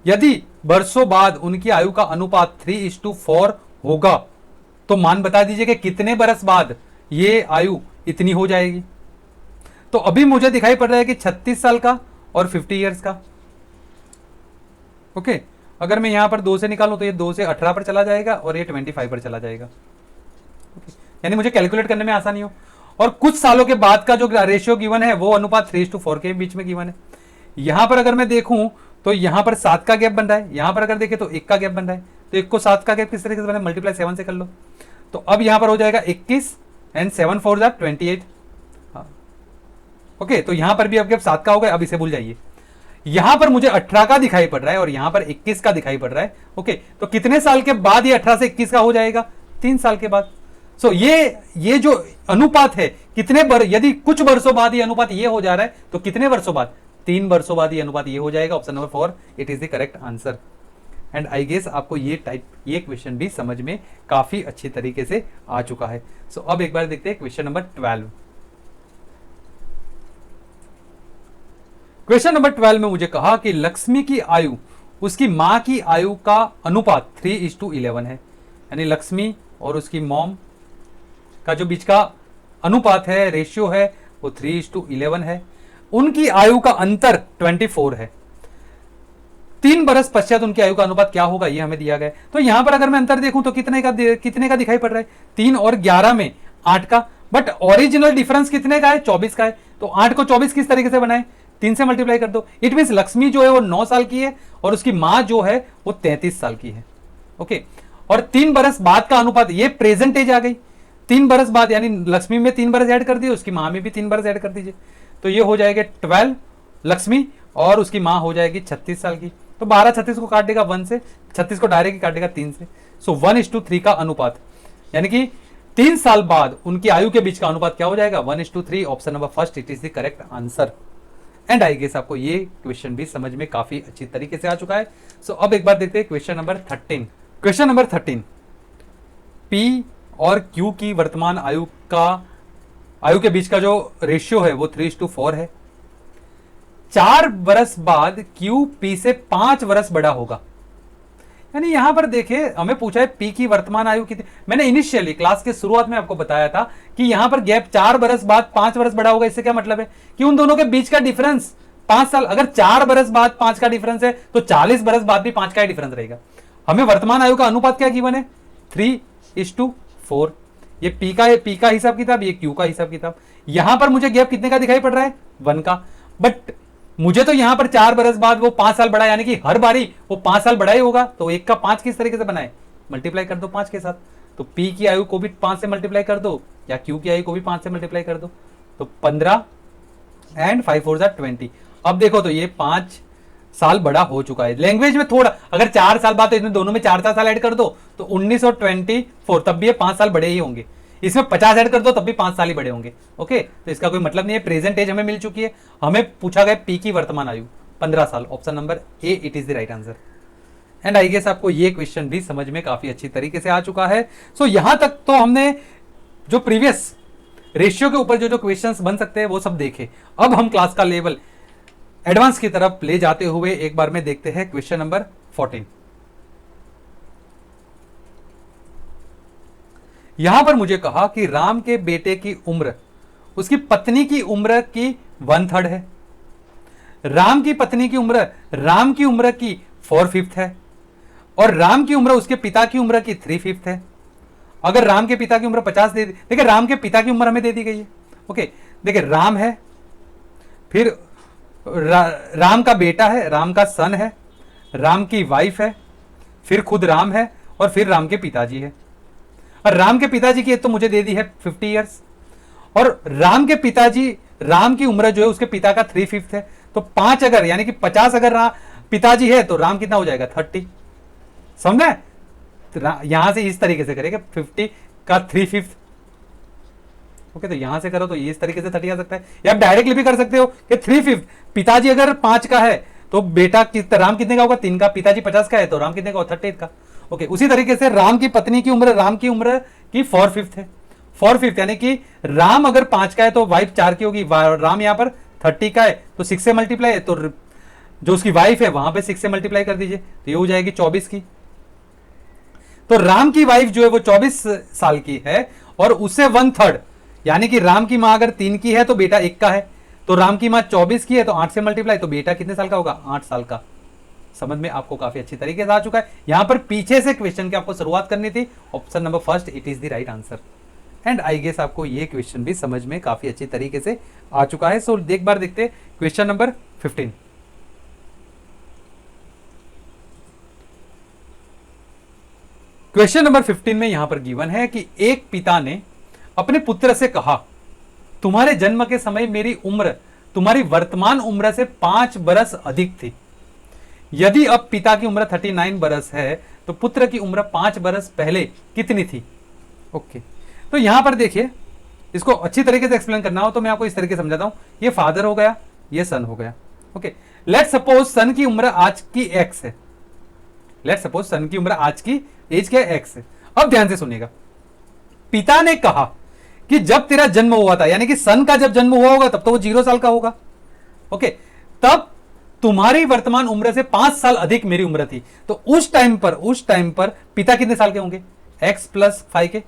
यदि वर्षों बाद उनकी आयु का अनुपात 3:4 होगा, तो मान बता दीजिए कि कितने बरस बाद ये आयु इतनी हो जाएगी। तो अभी मुझे दिखाई पड़ रहा है कि 36 साल का और 50 ईयर्स का। ओके, अगर मैं यहां पर 2 से निकालूं तो ये 2 से 18 पर चला जाएगा, और ये 25 पर चला जाएगा। ओके, यानी मुझे कैलकुलेट करने में आसानी हो। और कुछ सालों के बाद का जो रेशियो गिवन है वो अनुपात 3:4 के बीच में गिवन है। यहां पर अगर मैं देखूं तो यहां पर 7 का गैप बन रहा है, यहां पर अगर देखें तो 1 का गैप बन रहा है। तो 1 को 7 का गैप किस तरीके से बना है? मल्टीप्लाई 7 से कर लो। तो अब यहां पर हो जाएगा 21 एंड 7 4 28। ओके, तो यहां पर भी अब गैप 7 का हो गया। अब इसे भूल जाइए। यहां पर मुझे 18 का दिखाई पड़ रहा है, और यहां पर 21 का दिखाई पड़ रहा है। ओके, तो कितने साल के बाद ये 18 से 21 का हो जाएगा? 3 साल के बाद। सो ये जो अनुपात है कितने यदि कुछ वर्षों बाद ये अनुपात ये हो जा रहा है, तो कितने वर्षों बाद? 3 वर्षों बाद ये अनुपात ये हो जाएगा। Option number 4 it is the correct answer. And I guess आपको ये क्वेश्चन भी समझ में काफी अच्छी तरीके से आ चुका है। सो अब एक बार देखते हैं क्वेश्चन नंबर 12। क्वेश्चन नंबर 12 में मुझे कहा कि लक्ष्मी की आयु उसकी मां की आयु का अनुपात 3:11 है। यानी लक्ष्मी और उसकी मॉम का जो बीच का अनुपात है, रेशियो है, वो 3:11 है। उनकी आयु का अंतर 24 है। 3 बरस पश्चात उनकी आयु का अनुपात क्या होगा, ये हमें दिया गया है। तो यहां पर अगर मैं अंतर देखूं तो कितने का दिखाई पड़ रहा है? 3 और 11 में 8 का। बट ओरिजिनल डिफरेंस कितने का है? 24 का है। तो 8 को 24 किस तरीके से बनाए? 3 से मल्टीप्लाई कर दो। इट मीन लक्ष्मी जो है वो 9 साल की है, और उसकी मां जो है वो 33 साल की है। ओके, और 3 बरस बाद का अनुपात, ये प्रेजेंट एज आ गई। 3 बरस बाद यानी लक्ष्मी में 3 बरस ऐड कर दिए, उसकी मां में भी 3 बरस ऐड कर दीजिए, तो ये हो जाएगा 12 लक्ष्मी, और उसकी मां हो जाएगी 36 साल की। तो 12 36 को काट देगा 1 से, 36 को डायरेक्ट काटेगा 3 से। सो 1:3 का अनुपात, यानी कि 3 साल बाद उनकी आयु के बीच का अनुपात क्या हो जाएगा? 1:3। Option number first it is the correct answer. And I guess आपको ये क्वेश्चन भी समझ में काफी अच्छी तरीके से आ चुका है। सो अब एक बार देखते हैं question number 13। Question number 13, P और क्यू की वर्तमान आयु के बीच का जो रेशियो है वो 3:4 है। 4 वर्ष बाद Q P से 5 वर्ष बड़ा होगा। यानी यहां पर देखिए हमें पूछा है P की वर्तमान आयु कितनी। मैंने इनिशियली क्लास के शुरुआत में आपको बताया था कि यहां पर गैप 4 वर्ष बाद 5 वर्ष बड़ा होगा। इससे क्या मतलब है कि उन दोनों के बीच का डिफरेंस 5 साल। अगर 4 वर्ष बाद 5 का डिफरेंस है तो 40 वर्ष बाद भी 5 का ही डिफरेंस रहेगा। हमें वर्तमान आयु का अनुपात क्या गिवन है 3:4। ये P का हिसाब किताब, ये Q का हिसाब किताब। यहां पर मुझे गैप कितने का दिखाई पड़ रहा है 1 का। बट मुझे तो यहां पर 4 बरस बाद वो 5 साल बढ़ा, यानी कि हर बारी वो 5 साल बढ़ा ही होगा। तो 1 का 5 किस तरीके से बनाए, मल्टीप्लाई कर दो 5 के साथ। तो P की आयु को भी 5 से मल्टीप्लाई कर दो या Q की आयु को भी 5 से मल्टीप्लाई कर दो। तो 15 एंड 5 4 20। अब देखो तो ये 5 साल बड़ा हो चुका है। लैंग्वेज में थोड़ा अगर 4 साल बाद तो इसमें दोनों में 4 साल ऐड कर दो तो 19 और 24, तब भी ये 5 साल बड़े ही होंगे। इसमें 50 ऐड कर दो तब भी 5 साल ही बड़े होंगे। ओके, तो इसका कोई मतलब नहीं है। प्रेजेंट एज हमें मिल चुकी है। हमें पूछा गया P की वर्तमान आयु 15 साल। Option number A it is the right answer. And I guess आपको ये क्वेश्चन भी समझ में काफी अच्छी तरीके से आ चुका है। सो यहां तक तो हमने जो प्रीवियस रेशियो के ऊपर जो क्वेश्चंस बन सकते हैं वो सब देखे। अब हम क्लास का लेवल एडवांस की तरफ ले जाते हुए एक बार में देखते हैं क्वेश्चन नंबर 14। यहां पर मुझे कहा कि राम के बेटे की उम्र उसकी पत्नी की उम्र की 1/3 है। राम की पत्नी की उम्र राम की उम्र की 4/5 है और राम की उम्र उसके पिता की उम्र की 3/5 है। अगर राम के पिता की उम्र 50 दे दी, देखिए राम के पिता की उम्र हमें दे दी गई है। ओके, देखिए राम है, फिर राम का बेटा है, राम का सन है, राम की वाइफ है, फिर खुद राम है और फिर राम के पिताजी है। और राम के पिताजी की तो मुझे दे दी है 50 ईयर्स और राम के पिताजी राम की उम्र जो है उसके पिता का 3/5 है। तो 5 अगर यानी कि 50 अगर पिताजी है तो राम कितना हो जाएगा 30। समझे? तो यहां से इस तरीके से करेंगे 50 का 3/5। ओके, तो यहां से करो तो इस तरीके से 30 आ सकता है या डायरेक्टली भी कर सकते हो कि 3/5। पिताजी अगर 5 का है तो बेटा राम कितने का होगा 3 का। पिताजी 50 का है तो राम कितने का होगा 38 का। ओके, उसी तरीके से राम की पत्नी की उम्र राम की उम्र की 4/5 है। 4/5 यानी कि राम अगर 5 का है तो वाइफ 4 की होगी। राम यहां पर 30 का है तो 6 से मल्टीप्लाई है, तो जो उसकी वाइफ है वहां पे 6 से मल्टीप्लाई कर दीजिए तो ये हो जाएगी 24 की। तो राम की वाइफ जो है वो 24 साल की है और उससे 1/3 यानी कि राम की मां अगर 3 की है तो बेटा 1 का है। तो राम की मां 24 की है तो 8 से मल्टीप्लाई, तो बेटा कितने साल का होगा 8 साल का। समझ में आपको काफी अच्छी तरीके से आ चुका है। यहां पर पीछे से क्वेश्चन की आपको शुरुआत करनी थी। Option number first it is the right answer. And I guess आपको ये क्वेश्चन भी समझ में काफी अच्छी तरीके से आ चुका है। सो एक बार देखते क्वेश्चन नंबर 15। क्वेश्चन नंबर 15 में यहां पर गिवन है कि एक पिता ने अपने पुत्र से कहा, तुम्हारे जन्म के समय मेरी उम्र तुम्हारी वर्तमान उम्र से 5 बरस अधिक थी। यदि अब पिता की उम्र 39 बरस है तो पुत्र की उम्र 5 बरस पहले कितनी थी। ओके, तो यहां पर देखिए इसको अच्छी तरीके से एक्सप्लेन करना हो तो मैं आपको इस तरीके से समझाता हूं। ये फादर हो गया, ये सन हो गया। ओके, लेट सपोज सन की उम्र आज की x है। लेट सपोज सन की उम्र आज की एज क्या x है। अब ध्यान से सुनिएगा, पिता ने कहा कि जब तेरा जन्म हुआ था, यानी कि सन का जब जन्म हुआ होगा तब तो वो 0 साल का होगा। ओके, तब तुम्हारी वर्तमान उम्र से 5 साल अधिक मेरी उम्र थी। तो उस टाइम पर पिता कितने साल के होंगे x + 5 के,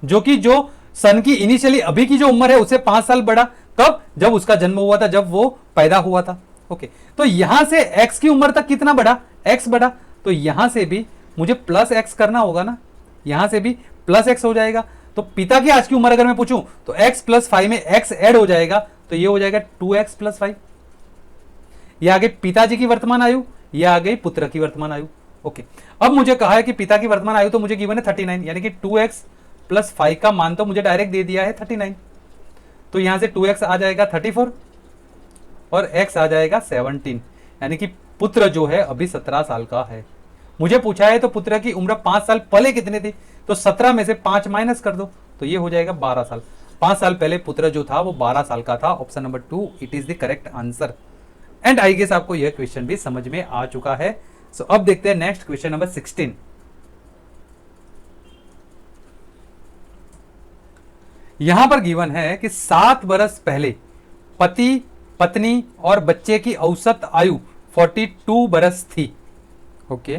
जो कि जो सन की इनिशियली अभी की जो उम्र है उससे 5 साल बड़ा। कब? जब उसका जन्म हुआ था, जब वो पैदा हुआ था। ओके, तो यहां से x की उम्र तक कितना बढ़ा, x बढ़ा। तो यहां से भी मुझे +x करना होगा ना, यहां से भी +x हो जाएगा। तो पिता की आज की उम्र अगर मैं पूछूं तो x + 5 में x ऐड हो जाएगा तो ये हो जाएगा 2x + 5। ये आ गई पिताजी की वर्तमान आयु, ये आ गई पुत्र की वर्तमान आयु। ओके, अब मुझे कहा है कि पिता की वर्तमान आयु तो मुझे गिवन है 39, यानी कि 2x + 5 का मान तो मुझे डायरेक्ट दे दिया है 39। तो यहां से 2x आ जाएगा 34 और x आ जाएगा 17, यानी कि पुत्र जो है अभी 17 साल का है। मुझे पूछा है तो पुत्र की उम्र 5 साल पहले कितनी थी, तो 17 में से 5 माइनस कर दो तो ये हो जाएगा 12 साल। 5 साल पहले पुत्र जो था वो 12 साल का था। Option number 2 it is the correct answer. And I guess आपको यह क्वेश्चन भी समझ में आ चुका है। सो अब देखते हैं नेक्स्ट क्वेश्चन नंबर 16। यहां पर गिवन है कि 7 बरस पहले पति पत्नी और बच्चे की औसत आयु 42 बरस थी। ओके,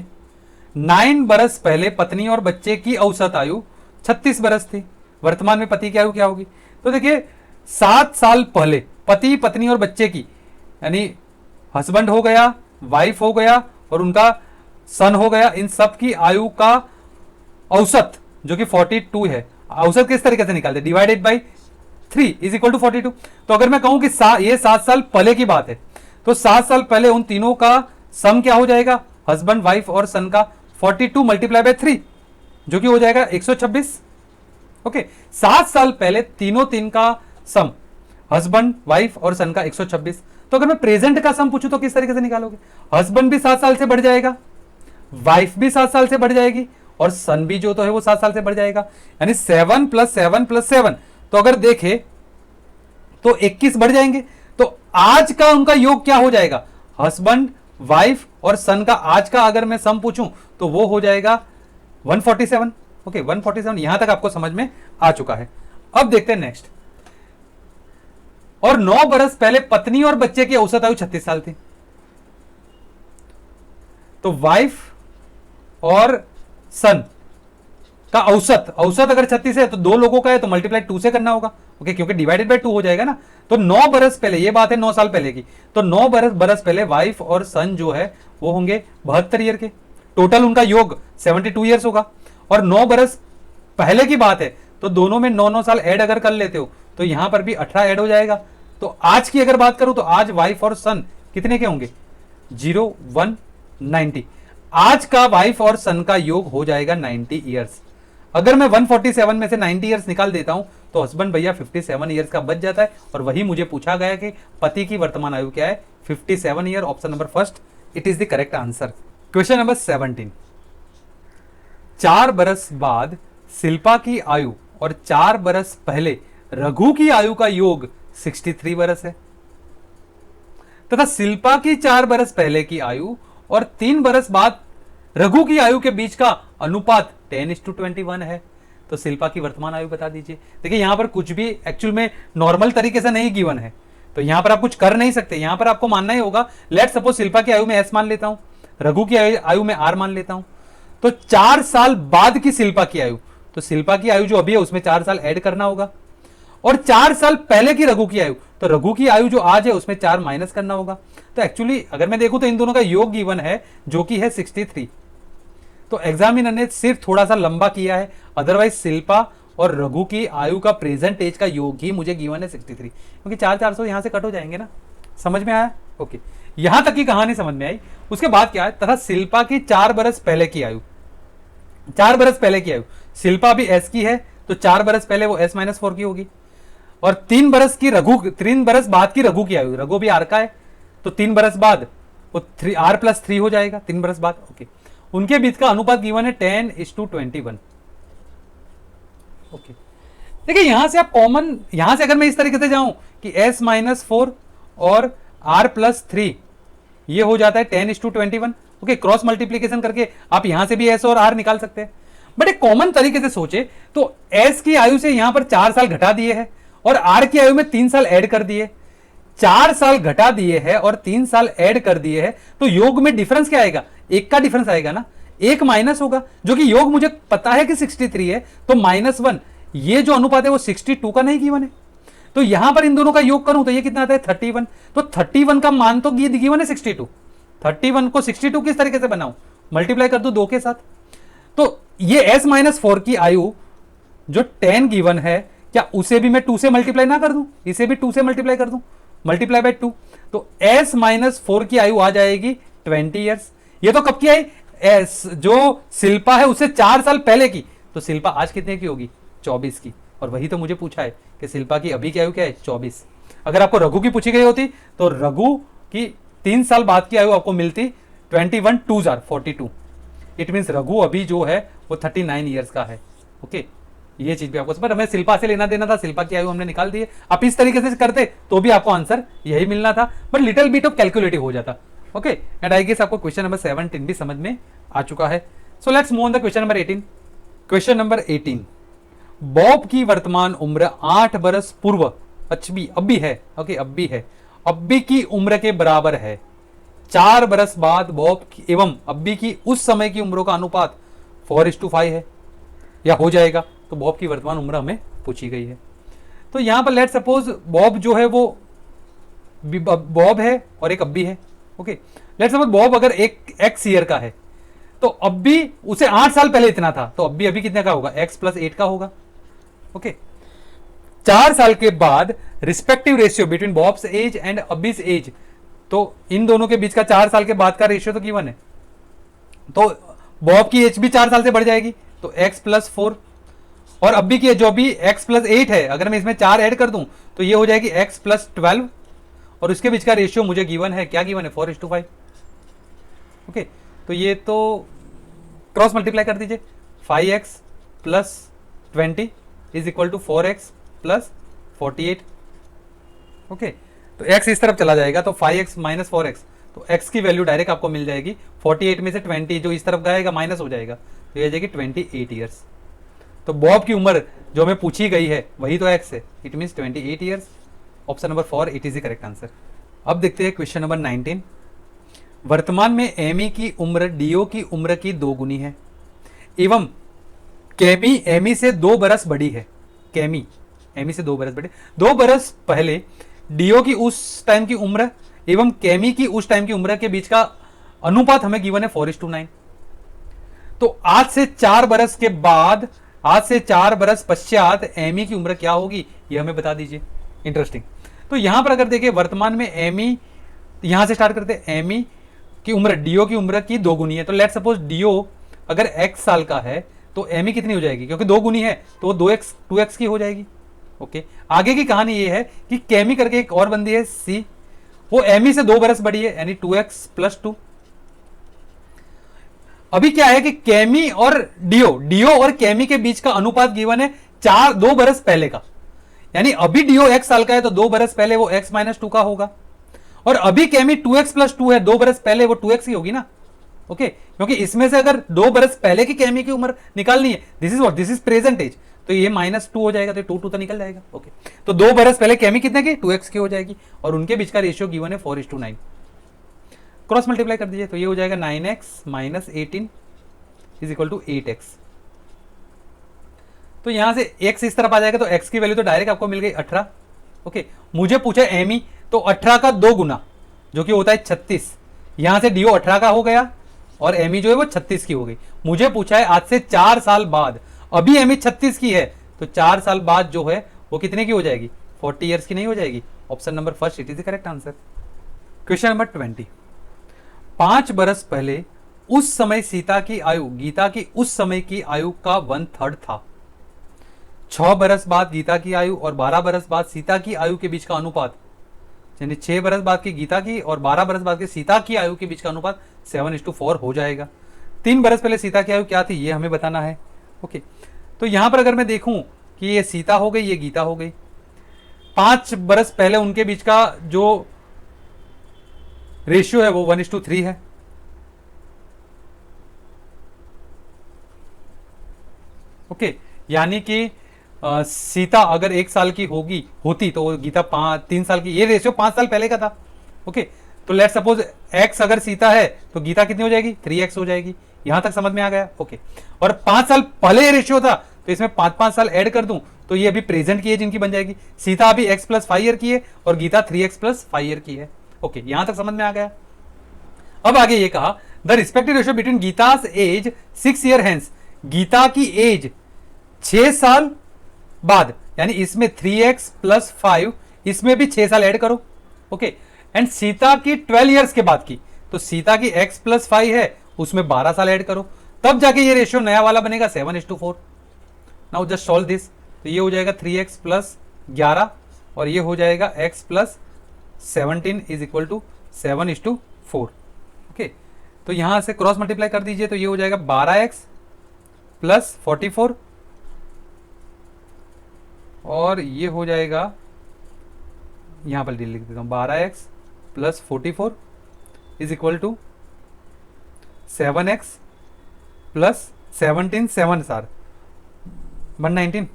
9 बरस पहले पत्नी और बच्चे की औसत आयु 36 बरस थी। वर्तमान में पति की आयु क्या होगी? तो देखिए 7 साल पहले पति, पत्नी और बच्चे की, यानी हस्बैंड हो गया, वाइफ हो गया और उनका सन हो गया, इन सब की आयु का औसत जो कि 42 है, औसत किस तरीके से निकालते? Divided by 3 is equal to 42। तो अगर मैं कहूं कि ये 7 साल पहले की बात है, तो 7 साल पहले उन तीनों का सम क्या हो जाएगा? हस्बैंड, वाइफ और सन का 42 मल्टीप्लाई बाय 3, जो कि हो जाएगा 126। ओके, 7 साल पहले तीन का सम, हस्बैंड, वाइफ और सन का 126। तो अगर मैं प्रेजेंट का सम पूछूं तो किस तरीके से निकालोगे? हस्बैंड भी 7 साल से बढ़ जाएगा, वाइफ भी 7 साल से बढ़ जाएगी और सन भी जो तो है वो 7 साल से बढ़ जाएगा, यानी 7 + 7 + 7। तो अगर देखे तो 21 बढ़ जाएंगे। तो आज का उनका योग क्या हो जाएगा? हस्बैंड, वाइफ और सन का आज का अगर मैं सम पूछूं तो वो हो जाएगा 147। ओके, 147 यहां तक आपको समझ में आ चुका है। अब देखते हैं नेक्स्ट। और 9 बरस पहले पत्नी और बच्चे की औसत आयु 36 साल थी। तो वाइफ और सन का औसत अगर 36 है तो दो लोगों का है तो मल्टीप्लाई 2 से करना होगा। ओके, क्योंकि डिवाइडेड बाय 2 हो जाएगा ना। तो 9 बरस पहले, ये बात है 9 साल पहले की, तो 9 बरस पहले वाइफ और सन जो है वो होंगे 72 ईयर के। टोटल उनका योग 72 ईयर्स होगा। और 9 बरस पहले की बात है तो दोनों में 9 साल ऐड अगर कर लेते हो तो यहां पर भी 18 ऐड हो जाएगा। तो आज की अगर बात करूं तो आज वाइफ और सन कितने के होंगे? 0, 1, 90। आज का वाइफ और सन का योग हो जाएगा 90 ईयर्स। अगर मैं 147 में से 90 ईयर्स निकाल देता हूं तो हस्बैंड भैया 57 ईयर्स का बच जाता है। और वही मुझे पूछा गया कि पति की वर्तमान आयु क्या है? 57 year. Option number first, it is the correct answer. Question number 17। 4 बरस बाद शिल्पा की आयु और 4 बरस पहले रघु की आयु का योग 63 बरस है, तथा शिल्पा की 4 बरस पहले की आयु और 3 बरस बाद रघु की आयु के बीच का अनुपात 10:21 है। तो शिल्पा की वर्तमान आयु बता दीजिए। देखिए यहां पर कुछ भी एक्चुअल में नॉर्मल तरीके से नहीं गिवन है, तो यहां पर आप कुछ कर नहीं सकते। यहां पर आपको मानना ही होगा, लेट सपोज शिल्पा की आयु में S मान लेता हूं, रघु की आयु में R मान लेता हूं। तो 4 साल बाद की शिल्पा की आयु, तो शिल्पा की आयु जो अभी है उसमें 4 साल ऐड करना होगा। और 4 साल पहले की रघु की आयु, तो रघु की आयु जो आज है उसमें 4 माइनस करना होगा। तो एक्चुअली अगर मैं देखूं तो इन दोनों का योग गिवन है जो कि है 63। तो एग्जामिनर ने सिर्फ थोड़ा सा लंबा किया है, अदरवाइज शिल्पा और रघु की आयु का प्रेजेंट एज का योग ही मुझे गिवन है 63, क्योंकि 400 यहां से कट हो जाएंगे ना। समझ में आया? ओके, यहां तक की कहानी समझ में आई। उसके बाद क्या है? तथा शिल्पा की 4 बरस पहले की आयु, 4 बरस पहले की आयु, शिल्पा भी S की है तो 4 बरस पहले वो S-4 की होगी। और 3 बरस की रघु, 3 बरस बाद की रघु की आयु, रघु भी R का है तो 3 बरस बाद वो R+3 हो जाएगा 3 बरस बाद। ओके, उनके बीच का अनुपात गिवन है 10:21। ओके, देखिए यहां से आप कॉमन, यहां से अगर मैं इस तरीके से जाऊं कि S-4 और R+3 ये हो जाता है 10:21। ओके, क्रॉस मल्टीप्लीकेशन करके आप यहां से भी S और R निकाल सकते हैं। बट एक कॉमन तरीके से सोचे तो S की आयु से यहां पर 4 साल घटा दिए हैं और R की आयु में 3 साल ऐड कर दिए। 4 साल घटा दिए हैं और 3 साल ऐड कर दिए हैं, तो योग में डिफरेंस क्या आएगा? 1 का डिफरेंस आएगा ना, 1 माइनस होगा, जो कि योग मुझे पता है कि 63 है, तो -1, ये जो अनुपात है वो 62 का नहीं गिवन है। तो यहां पर इन दोनों का योग करूं तो ये कितना आता है? 31। तो 31 का मान तो गिवन है 62। 31 को 62 किस तरीके से बनाऊं? मल्टीप्लाई कर दूं 2 के साथ। तो ये S-4 की आयु जो 10 गिवन है, क्या उसे भी मैं 2 से मल्टीप्लाई ना कर दूं? इसे भी 2 से मल्टीप्लाई कर दूं, मल्टीप्लाई बाय 2। तो S-4 की आयु आ जाएगी 20 ईयर्स। ये तो कब की आई? जो शिल्पा है उससे 4 साल पहले की। तो शिल्पा आज कितने की होगी? 24 की। और वही तो मुझे पूछा है कि शिल्पा की अभी की आयु क्या है? 24। अगर आपको रघु की पूछी गई होती तो रघु की 3 साल बाद की आयु आपको मिलती 21 2 42। इट मीन रघु अभी जो है वो 39 ईयर्स का है। ओके, ये चीज भी आपको समझ, हमें शिल्पा से लेना देना था, शिल्पा की आयु हमने निकाल दी है। आप इस तरीके से करते तो भी आपको आंसर यही मिलना था, but little bit of calculative हो जाता। ओके, एंड आई गेस आपको क्वेश्चन नंबर 17 भी समझ में आ चुका है। So let's move on the question number 18। Question number 18, Bob की वर्तमान उम्र 8 बरस पूर्व अब भी है, ओके अब भी है, अब्बी की उम्र के बराबर है। 4 बरस बाद बॉब एवं अब्बी की उस समय की उम्रों का अनुपात 4:5 है, या हो जाएगा। तो बॉब की वर्तमान उम्र हमें पूछी गई है। तो यहां पर लेट सपोज बॉब जो है वो बॉब है और एक अब्बी है। ओके, लेट सपोज बॉब अगर एक एक्स ईयर का है तो अब्बी उसे 8 साल पहले इतना था, तो अब्बी अभी कितने का होगा, x+8 का होगा। ओके, 4 साल के बाद respective ratio between Bob's age and Abby's age, तो इन दोनों के बीच का 4 साल के बाद का रेशियो तो गिवन है, तो बॉब की एज भी 4 साल से बढ़ जाएगी, तो x+4, और अब्बी की एज जो अभी x+8 है, अगर मैं इसमें 4 ऐड कर दूं तो ये हो जाएगी x+12, और उसके बीच का रेशियो मुझे गिवन है, क्या गिवन है, 4:5। ओके, तो ये तो क्रॉस मल्टीप्लाई कर दीजिए, 5x + 20 = 4x + 48। ओके, तो x इस तरफ चला जाएगा, तो 5x - 4x, तो x की वैल्यू डायरेक्ट आपको मिल जाएगी। 48 में से 20 जो इस तरफ जाएगा माइनस हो जाएगा, तो ये आ जाएगी 28 ईयर्स। तो बॉब की उम्र जो हमें पूछी गई है वही तो x है, it means 28 years. Option number 4 it is the correct answer. अब देखते हैं क्वेश्चन नंबर 19। वर्तमान में एमी की उम्र डीओ की उम्र की 2 गुनी है एवं केमी एमी से 2 बरस बड़ी है। केमी एमी से 2 बरस बड़ी, 2 बरस पहले डीओ की उस टाइम की उम्र एवं केमी की उस टाइम की उम्र के बीच का अनुपात हमें गिवन है 4:9। तो आज से 4 बरस के बाद, आज से 4 बरस पश्चात एमी की उम्र क्या होगी, यह हमें बता दीजिए। इंटरेस्टिंग। तो यहां पर अगर देखिए वर्तमान में एमी, यहां से स्टार्ट करते हैं, एमी की उम्र डीओ की उम्र की 2 गुनी है। तो लेट सपोज डीओ अगर x साल का है तो एमी कितनी हो जाएगी, क्योंकि 2 गुनी है तो 2x की हो जाएगी। ओके, आगे की कहानी ये है कि केमी करके एक और बंदी है सी, वो एमी से 2 बरस बड़ी है, यानी 2x + 2। अभी क्या है कि केमी और डीओ और केमी के बीच का अनुपात गिवन है 2 बरस पहले का, यानी अभी डीओ x साल का है तो 2 बरस पहले वो x - 2 का होगा, और अभी केमी 2x + 2 है, 2 बरस पहले वो 2x की होगी ना। ओके, क्योंकि इसमें से अगर 2 बरस पहले की केमी की उम्र निकालनी है, this is what, this is present age, तो ये -2 हो जाएगा, तो 2 तो निकल जाएगा। ओके, तो 2 बरस पहले केमी कितने की, 2x की हो जाएगी, और उनके बीच का रेशियो गिवन है 4:9। क्रॉस मल्टीप्लाई कर दीजिए, तो ये हो जाएगा 9x - 18 = 8x। तो यहां से x इस तरफ आ जाएगा, तो x की वैल्यू तो डायरेक्ट आपको मिल गई 18। ओके, मुझे पूछा एमी, तो 18 का 2 गुना जो कि होता है 36, यहां से डीओ 18 का हो गया और एमी जो है वो 36 की हो गई। मुझे पूछा है आज से 4 साल बाद, अभी एमी 36 की है, तो 4 साल बाद जो है वो कितने की हो जाएगी, 40 ईयर्स की नहीं हो जाएगी। Option number 1 it is the correct answer. Question number 20। 5 बरस पहले उस समय सीता की आयु गीता की उस समय की आयु का 1/3 था। 6 बरस बाद गीता की आयु और 12 बरस बाद सीता की आयु के बीच का अनुपात, यानी 6 बरस बाद की गीता की और 12 बरस बाद की सीता की आयु के बीच का अनुपात 7:4 हो जाएगा। 3 बरस पहले सीता की आयु क्या थी, ये हमें बताना है। ओके, तो यहां पर अगर मैं देखूं कि ये सीता हो गई, ये गीता हो गई, 5 बरस पहले उनके बीच का जो रेशियो है वो 1:3 है। ओके, यानी कि सीता अगर 1 साल की होती तो गीता 3 साल की, ये रेशियो 5 साल पहले का था। ओके, तो लेट सपोज x अगर सीता है तो गीता कितनी हो जाएगी, 3x हो जाएगी। यहां तक समझ में आ गया। ओके, और 5 साल पहले ये रेशियो था, तो इसमें 5-5 साल ऐड कर दूं तो ये अभी प्रेजेंट की एज इनकी बन जाएगी। सीता अभी x + 5 ईयर की है और गीता 3x + 5 ईयर की है। ओके, यहां तक समझ में आ गया। अब आगे ये कहा the respective ratio between Geeta's age 6 year hence, Geeta की एज 6 साल बाद, यानी इसमें 3x + 5, इसमें भी 6 साल ऐड करो। ओके, एंड सीता की 12 ईयर्स के बाद की, तो सीता की x + 5 है, उसमें 12 साल ऐड करो, तब जाके ये रेशियो नया वाला बनेगा 7:4। नाउ जस्ट सॉल्व दिस, तो ये हो जाएगा 3x + 11 और ये हो जाएगा x + 17 = 7:4। ओके, तो यहां से क्रॉस मल्टीप्लाई कर दीजिए, तो ये हो जाएगा 12x + 44 और ये हो जाएगा, यहां पर लिख देता हूं, 12x + 44 = 7x + 17, 7 सार 119,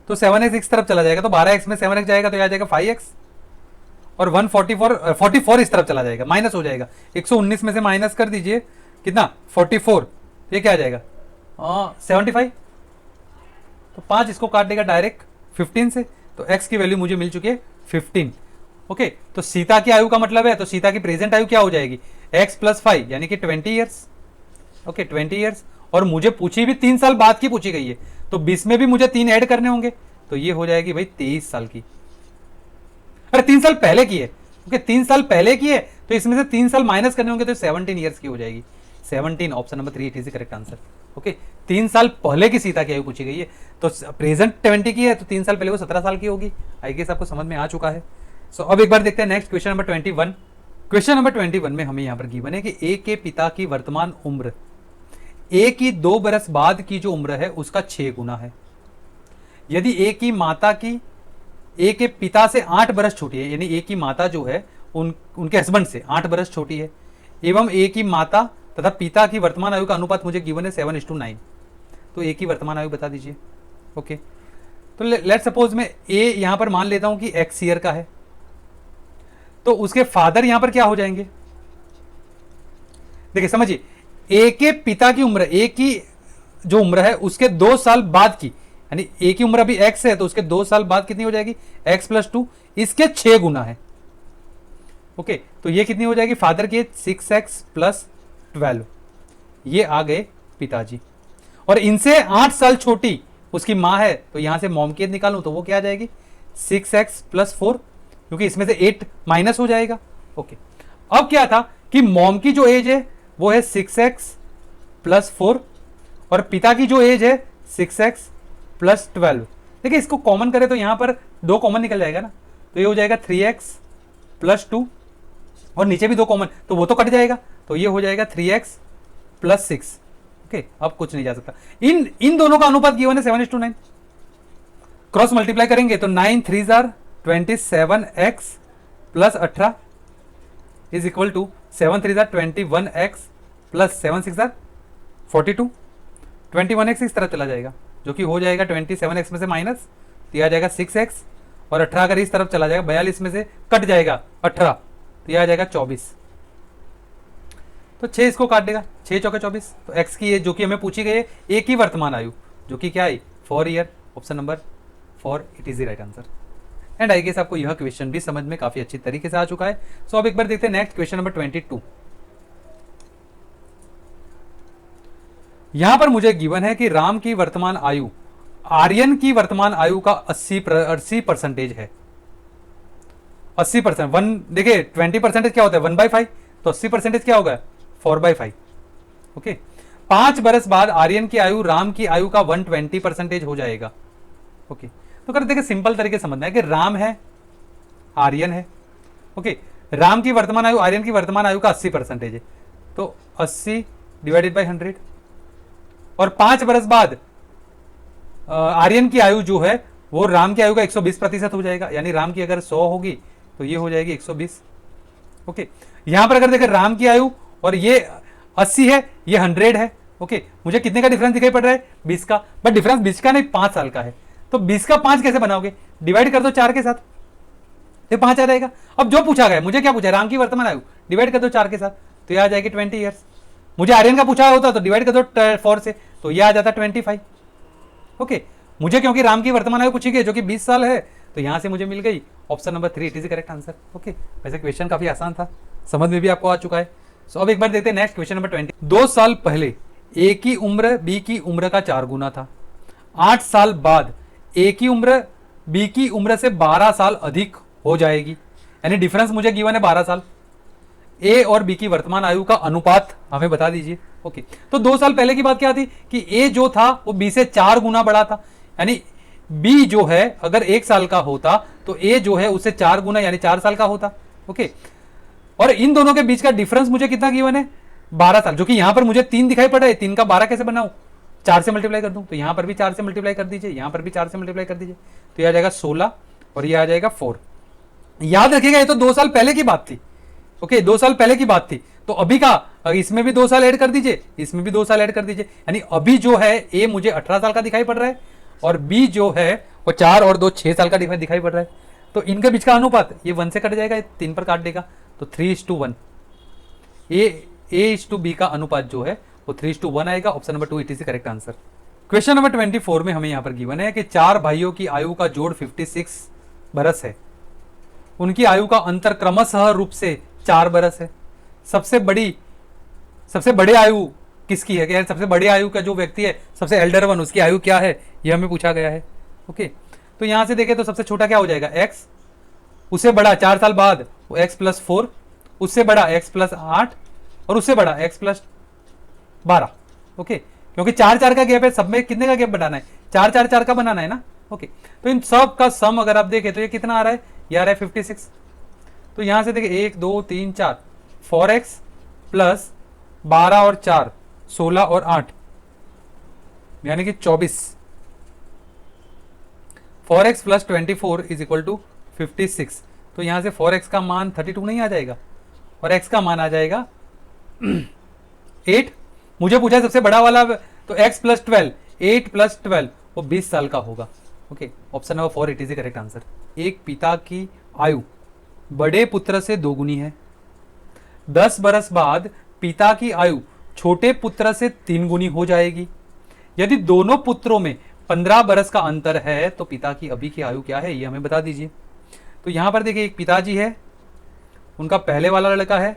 तो 7x इस तरफ चला जाएगा, तो 12x में 7x जाएगा तो यह आ जाएगा 5x। और 144 इस तरफ चला जाएगा, माइनस हो जाएगा। 119 में से माइनस कर दीजिए कितना 44, ये क्या आ जाएगा 75। तो 5 इसको काट देगा डायरेक्ट 15 से, तो x की वैल्यू मुझे मिल चुकी है 15। ओके, तो सीता की आयु का मतलब है, तो सीता की प्रेजेंट आयु क्या हो जाएगी x प्लस 5 यानी कि 20 ईयर्स। ओके 20 ईयर्स, और मुझे पूछी भी 3 साल बाद की पूछी गई है, तो 20 में भी मुझे 3 ऐड करने होंगे, तो ये हो जाएगी भाई 23 साल की। अरे 3 साल पहले की है, ओके 3 साल पहले की है, तो इसमें से 3 साल माइनस करने होंगे, तो 17 ईयर्स की हो जाएगी। 17, option number 3 it is correct answer. Okay, 3 साल पहले की सीता की आयु पूछी गई है, तो प्रेजेंट 20 की है, तो 3 साल पहले वो 17 साल की होगी। आई गेस आपको समझ में आ चुका है। सो अब एक बार देखते हैं next question number 21। Question number 21 में हमें यहाँ पर गिवन है कि ए के पिता की वर्तमान उम्र ए की 2 बरस बाद की जो उम्र है उसका 6 गुना है। यदि ए की माता की ए के पिता से 8 बरस छोटी है, यानी ए की माता जो है उनके हस्बैंड से 8 बरस छोटी है, एवं ए की माता तथा पिता की वर्तमान आयु का अनुपात मुझे गिवन है 7:9, तो ए की वर्तमान आयु बता दीजिए। ओके, तो लेट सपोज मैं ए यहां पर मान लेता हूं कि x ईयर का है, तो उसके फादर यहां पर क्या हो जाएंगे, देखिए समझिए, ए के पिता की उम्र, ए की जो उम्र है उसके 2 साल बाद की, यानी ए की उम्र अभी x है, तो उसके 2 साल बाद कितनी हो जाएगी x प्लस 2, इसके 6 गुना है। ओके, तो ये कितनी हो जाएगी फादर की 6x प्लस 12, ये आ गए पिताजी, और इनसे 8 साल छोटी उसकी मां है, तो यहां से मॉम की एज निकालूं तो वो क्या आ जाएगी 6x प्लस 4, क्योंकि इसमें से 8 माइनस हो जाएगा। ओके, अब क्या था कि मॉम की जो एज है वो है 6x प्लस 4, और पिता की जो एज है 6x प्लस 12। देखिए इसको कॉमन करें तो यहां पर 2 कॉमन निकल जाएगा ना, तो ये हो जाएगा 3x प्लस 2, और नीचे भी 2 कॉमन, तो वो तो कट जाएगा, तो ये हो जाएगा 3x प्लस 6। ओके, अब कुछ नहीं जा सकता। इन दोनों का अनुपात गिवन है 7:9, क्रॉस मल्टीप्लाई करेंगे तो 9 3 27x plus 18 is equal to 7 3 21x plus 7 6 42, 21x इस तरह चला जाएगा, जो कि हो जाएगा 27x में से माइनस, तो आ जाएगा 6x, और 18 अगर इस तरफ चला जाएगा 42 में से कट जाएगा 18, तो यह आ जाएगा 24, तो 6 इसको काट देगा, 6 चौके 24, तो x की एज जो कि हमें पूछी गई है ए की वर्तमान आयु, जो कि क्या आई 4 year, option number 4 it is the right answer. And I guess आपको यह क्वेश्चन भी समझ में काफी अच्छी तरीके से आ चुका है। सो अब एक बार देखते हैं नेक्स्ट क्वेश्चन नंबर 22। यहां पर मुझे गिवन है कि राम की वर्तमान आयु आर्यन की वर्तमान आयु का 80% है। 80%, वन देखिए 20% क्या होता है 1/5, तो 80% क्या होगा 4/5। ओके, 5 बरस बाद आर्यन की आयु राम की आयु का 120% हो जाएगा। ओके, तो कर देखिए सिंपल तरीके समझना है कि राम है, आर्यन है। ओके, राम की वर्तमान आयु आर्यन की वर्तमान आयु का 80% है, तो 80 डिवाइडेड बाई 100, और 5 बरस बाद आर्यन की आयु जो है वो राम की आयु का 120% हो जाएगा, यानी राम की अगर 100 होगी तो ये हो जाएगी 120। ओके, यहां पर अगर देखें राम की आयु और ये 80 है, ये 100 है। ओके, मुझे कितने का डिफरेंस दिखाई पड़ रहा है 20 का, बट डिफरेंस 20 का नहीं 5 साल का है, तो 20 का 5 कैसे बनाओगे, डिवाइड कर दो 4 के साथ, ये 5 आ जाएगा। अब जो पूछा गया, मुझे क्या पूछा, राम की वर्तमान आयु डिवाइड कर दो 4 के साथ, तो ये आ जाएगी 20 ईयर्स। मुझे आर्यन का पूछा होता तो डिवाइड कर दो 4 से, तो ये आ जाता 25। ओके, मुझे क्योंकि राम की वर्तमान आयु पूछी गई जो कि 20 साल है, तो यहां से मुझे मिल गई option number 3 it is correct answer. Okay, वैसे क्वेश्चन काफी आसान था, समझ में भी आपको आ चुका है। सो अब एक बार देखते हैं नेक्स्ट क्वेश्चन नंबर 20। 2 साल पहले ए की उम्र बी की उम्र का 4 गुना था। 8 साल बाद ए की उम्र बी की उम्र से 12 साल अधिक हो जाएगी, यानी डिफरेंस मुझे गिवन है 12 साल। ए और बी की वर्तमान आयु का अनुपात हमें बता दीजिए। ओके, तो 2 साल पहले की बात क्या थी कि ए जो था वो बी से 4 गुना बड़ा था, यानी बी जो है अगर 1 साल का होता तो ए जो है उससे 4 गुना यानी 4 साल का होता। ओके, और इन दोनों के बीच का डिफरेंस मुझे कितना गिवन है 12 साल, जो कि यहां पर मुझे 3 दिखाई पड़ रहा है। 3 का 12 कैसे बनाऊं, 4 से मल्टीप्लाई कर दूं, तो यहां पर भी 4 से मल्टीप्लाई कर दीजिए, यहां पर भी 4 से मल्टीप्लाई कर दीजिए, तो यह आ जाएगा 16 और यह आ जाएगा 4। याद रखिएगा ये तो 2 साल पहले की बात थी। ओके, 2 साल पहले की बात थी, तो अभी का इसमें भी 2 साल ऐड कर दीजिए, इसमें भी 2 साल ऐड कर दीजिए, यानी अभी जो है ए मुझे 18 साल का दिखाई पड़ रहा है और बी जो है वो 4 और 2 6 साल का दिखाई पड़ रहा है। तो इनके बीच का अनुपात ये 1 से कट जाएगा, ये 3 पर काट देगा, तो 3:1। A:B का अनुपात जो है वो 3:1 आएगा। Option number 2 it is the correct answer. Question number 24 में हमें यहाँ पर गिवन है कि 4 भाइयों की आयु का जोड़ 56 बरस है। उनकी आयु का अंतर क्रमशः रूप से 4 बरस है। सबसे बड़े आयु किसकी है? क्या सबसे बड़ी आयु का जो व्यक्ति है, सबसे एल्डर वन, उसकी आयु क्या है, यह हमें पूछा गया है। ओके, तो यहां से देखें तो सबसे छोटा क्या हो जाएगा? x, उससे बड़ा 4 साल बाद वो x+4, उससे बड़ा x+8 और उससे बड़ा x+12। ओके, क्योंकि 4 का गैप है, सब में कितने का गैप बनाना है? 4 का बनाना है ना। ओके, तो इन सब का सम अगर आप देखें तो ये कितना आ रहा है? ये आ रहा है 56। तो यहां से देखिए 1 2 3 4, 4x प्लस 12 और 4 16 और 8 यानी कि 24। 4x plus 24 is equal to 56। तो यहां से 4x का मान 32 नहीं आ जाएगा और x का मान आ जाएगा 8। मुझे पूछा सबसे बड़ा वाला, तो x प्लस 12, 8 प्लस 12 वो 20 साल का होगा। Okay, option number 4 it is the correct answer. एक पिता की आयु बड़े पुत्र से 2 गुनी है। 10 बरस बाद पिता की आयु छोटे पुत्र से 3 गुनी हो जाएगी। यदि दोनों पुत्रों में 15 बरस का अंतर है तो पिता की अभी की आयु क्या है, ये हमें बता दीजिए। तो यहां पर देखिए एक पिताजी है, उनका पहले वाला लड़का है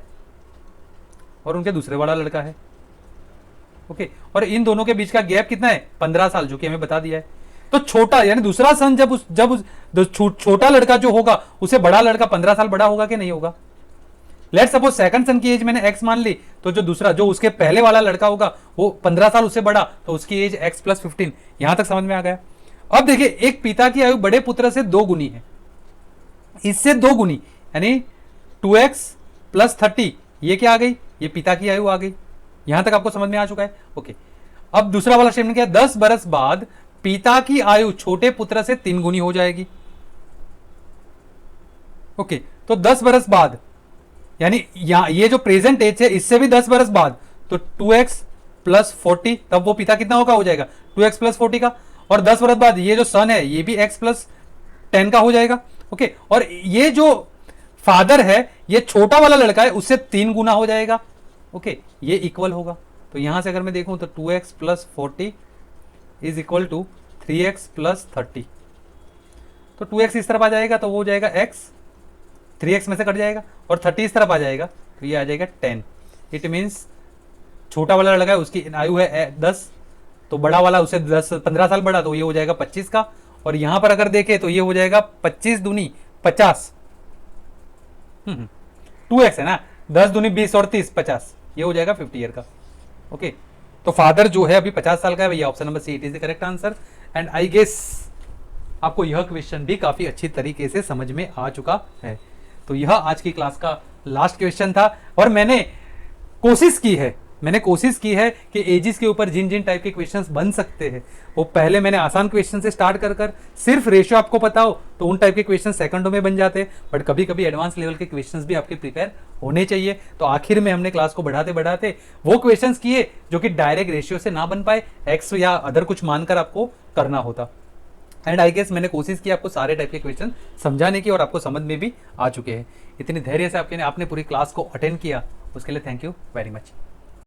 और उनके दूसरे वाला लड़का है। ओके, और इन दोनों के बीच का गैप कितना है? 15 साल, जो कि हमें बता दिया है। तो छोटा यानी दूसरा सन जब छोटा लड़का जो होगा उसे बड़ा लड़का 15 साल बड़ा होगा कि नहीं होगा? लेट सपोज सेकंड सन की एज मैंने x मान ली, तो जो दूसरा जो उसके पहले वाला लड़का होगा वो 15 साल उससे बड़ा, तो उसकी एज x+15। यहां तक समझ में आ गया। अब देखिए एक पिता की आयु बड़े पुत्र से 2 गुनी है, इससे 2 गुनी यानी 2x प्लस 30, ये क्या आ गई? ये पिता की आयु आ गई। यहां तक आपको समझ में आ चुका है। ओके, अब दूसरा वाला स्टेटमेंट क्या है? 10 बरस बाद पिता की आयु छोटे पुत्र से 3 गुनी हो जाएगी। ओके, तो 10 बरस बाद यानी ये जो प्रेजेंट एज है इससे भी 10 बरस बाद, तो 2x प्लस 40, तब वो पिता कितना होगा? हो जाएगा 2x प्लस 40 का। और 10 बरस बाद ये जो सन है ये भी x प्लस 10 का हो जाएगा। ओके, और ये जो फादर है, ये छोटा वाला लड़का है, उससे 3 गुना हो जाएगा। ओके, ये इक्वल होगा। तो यहां से अगर मैं देखूं तो 2x plus 40 is equal to 3x plus 30। तो 2x इस तरफ आ जाएगा तो वो हो जाएगा x, 3x में से कट जाएगा, और 30 इस तरफ आ जाएगा तो ये आ जाएगा 10। इट मीन्स छोटा वाला लड़का है उसकी आयु है 10, तो बड़ा वाला उससे 15 साल बड़ा, तो ये हो जाएगा 25 का। और यहां पर अगर देखें तो ये हो जाएगा 25 दूनी 50, 2x है ना, 10 दूनी 20 और 30 50, ये हो जाएगा 50 ईयर का। ओके, तो फादर जो है अभी 50 साल का है भैया। Option number C it is the correct answer. And I guess आपको यह क्वेश्चन भी काफी अच्छी तरीके से समझ में आ चुका है। तो यह आज की क्लास का लास्ट क्वेश्चन था, और मैंने कोशिश की है कि एजिस के ऊपर जिन जिन टाइप के क्वेश्चंस बन सकते हैं वो पहले मैंने आसान क्वेश्चन से स्टार्ट कर सिर्फ रेशियो आपको पता हो तो उन टाइप के क्वेश्चन सेकंडों में बन जाते हैं, बट कभी कभी एडवांस लेवल के क्वेश्चंस भी आपके प्रिपेयर होने चाहिए। तो आखिर में हमने क्लास को बढ़ाते बढ़ाते वो क्वेश्चंस किए जो कि डायरेक्ट रेशियो से ना बन पाए, एक्स या अदर कुछ मानकर आपको करना होता। एंड आई गेस मैंने कोशिश की आपको सारे टाइप के क्वेश्चन समझाने की, और आपको समझ में भी आ चुके हैं। इतनी धैर्य से आपने पूरी क्लास को अटेंड किया, उसके लिए थैंक यू वेरी मच।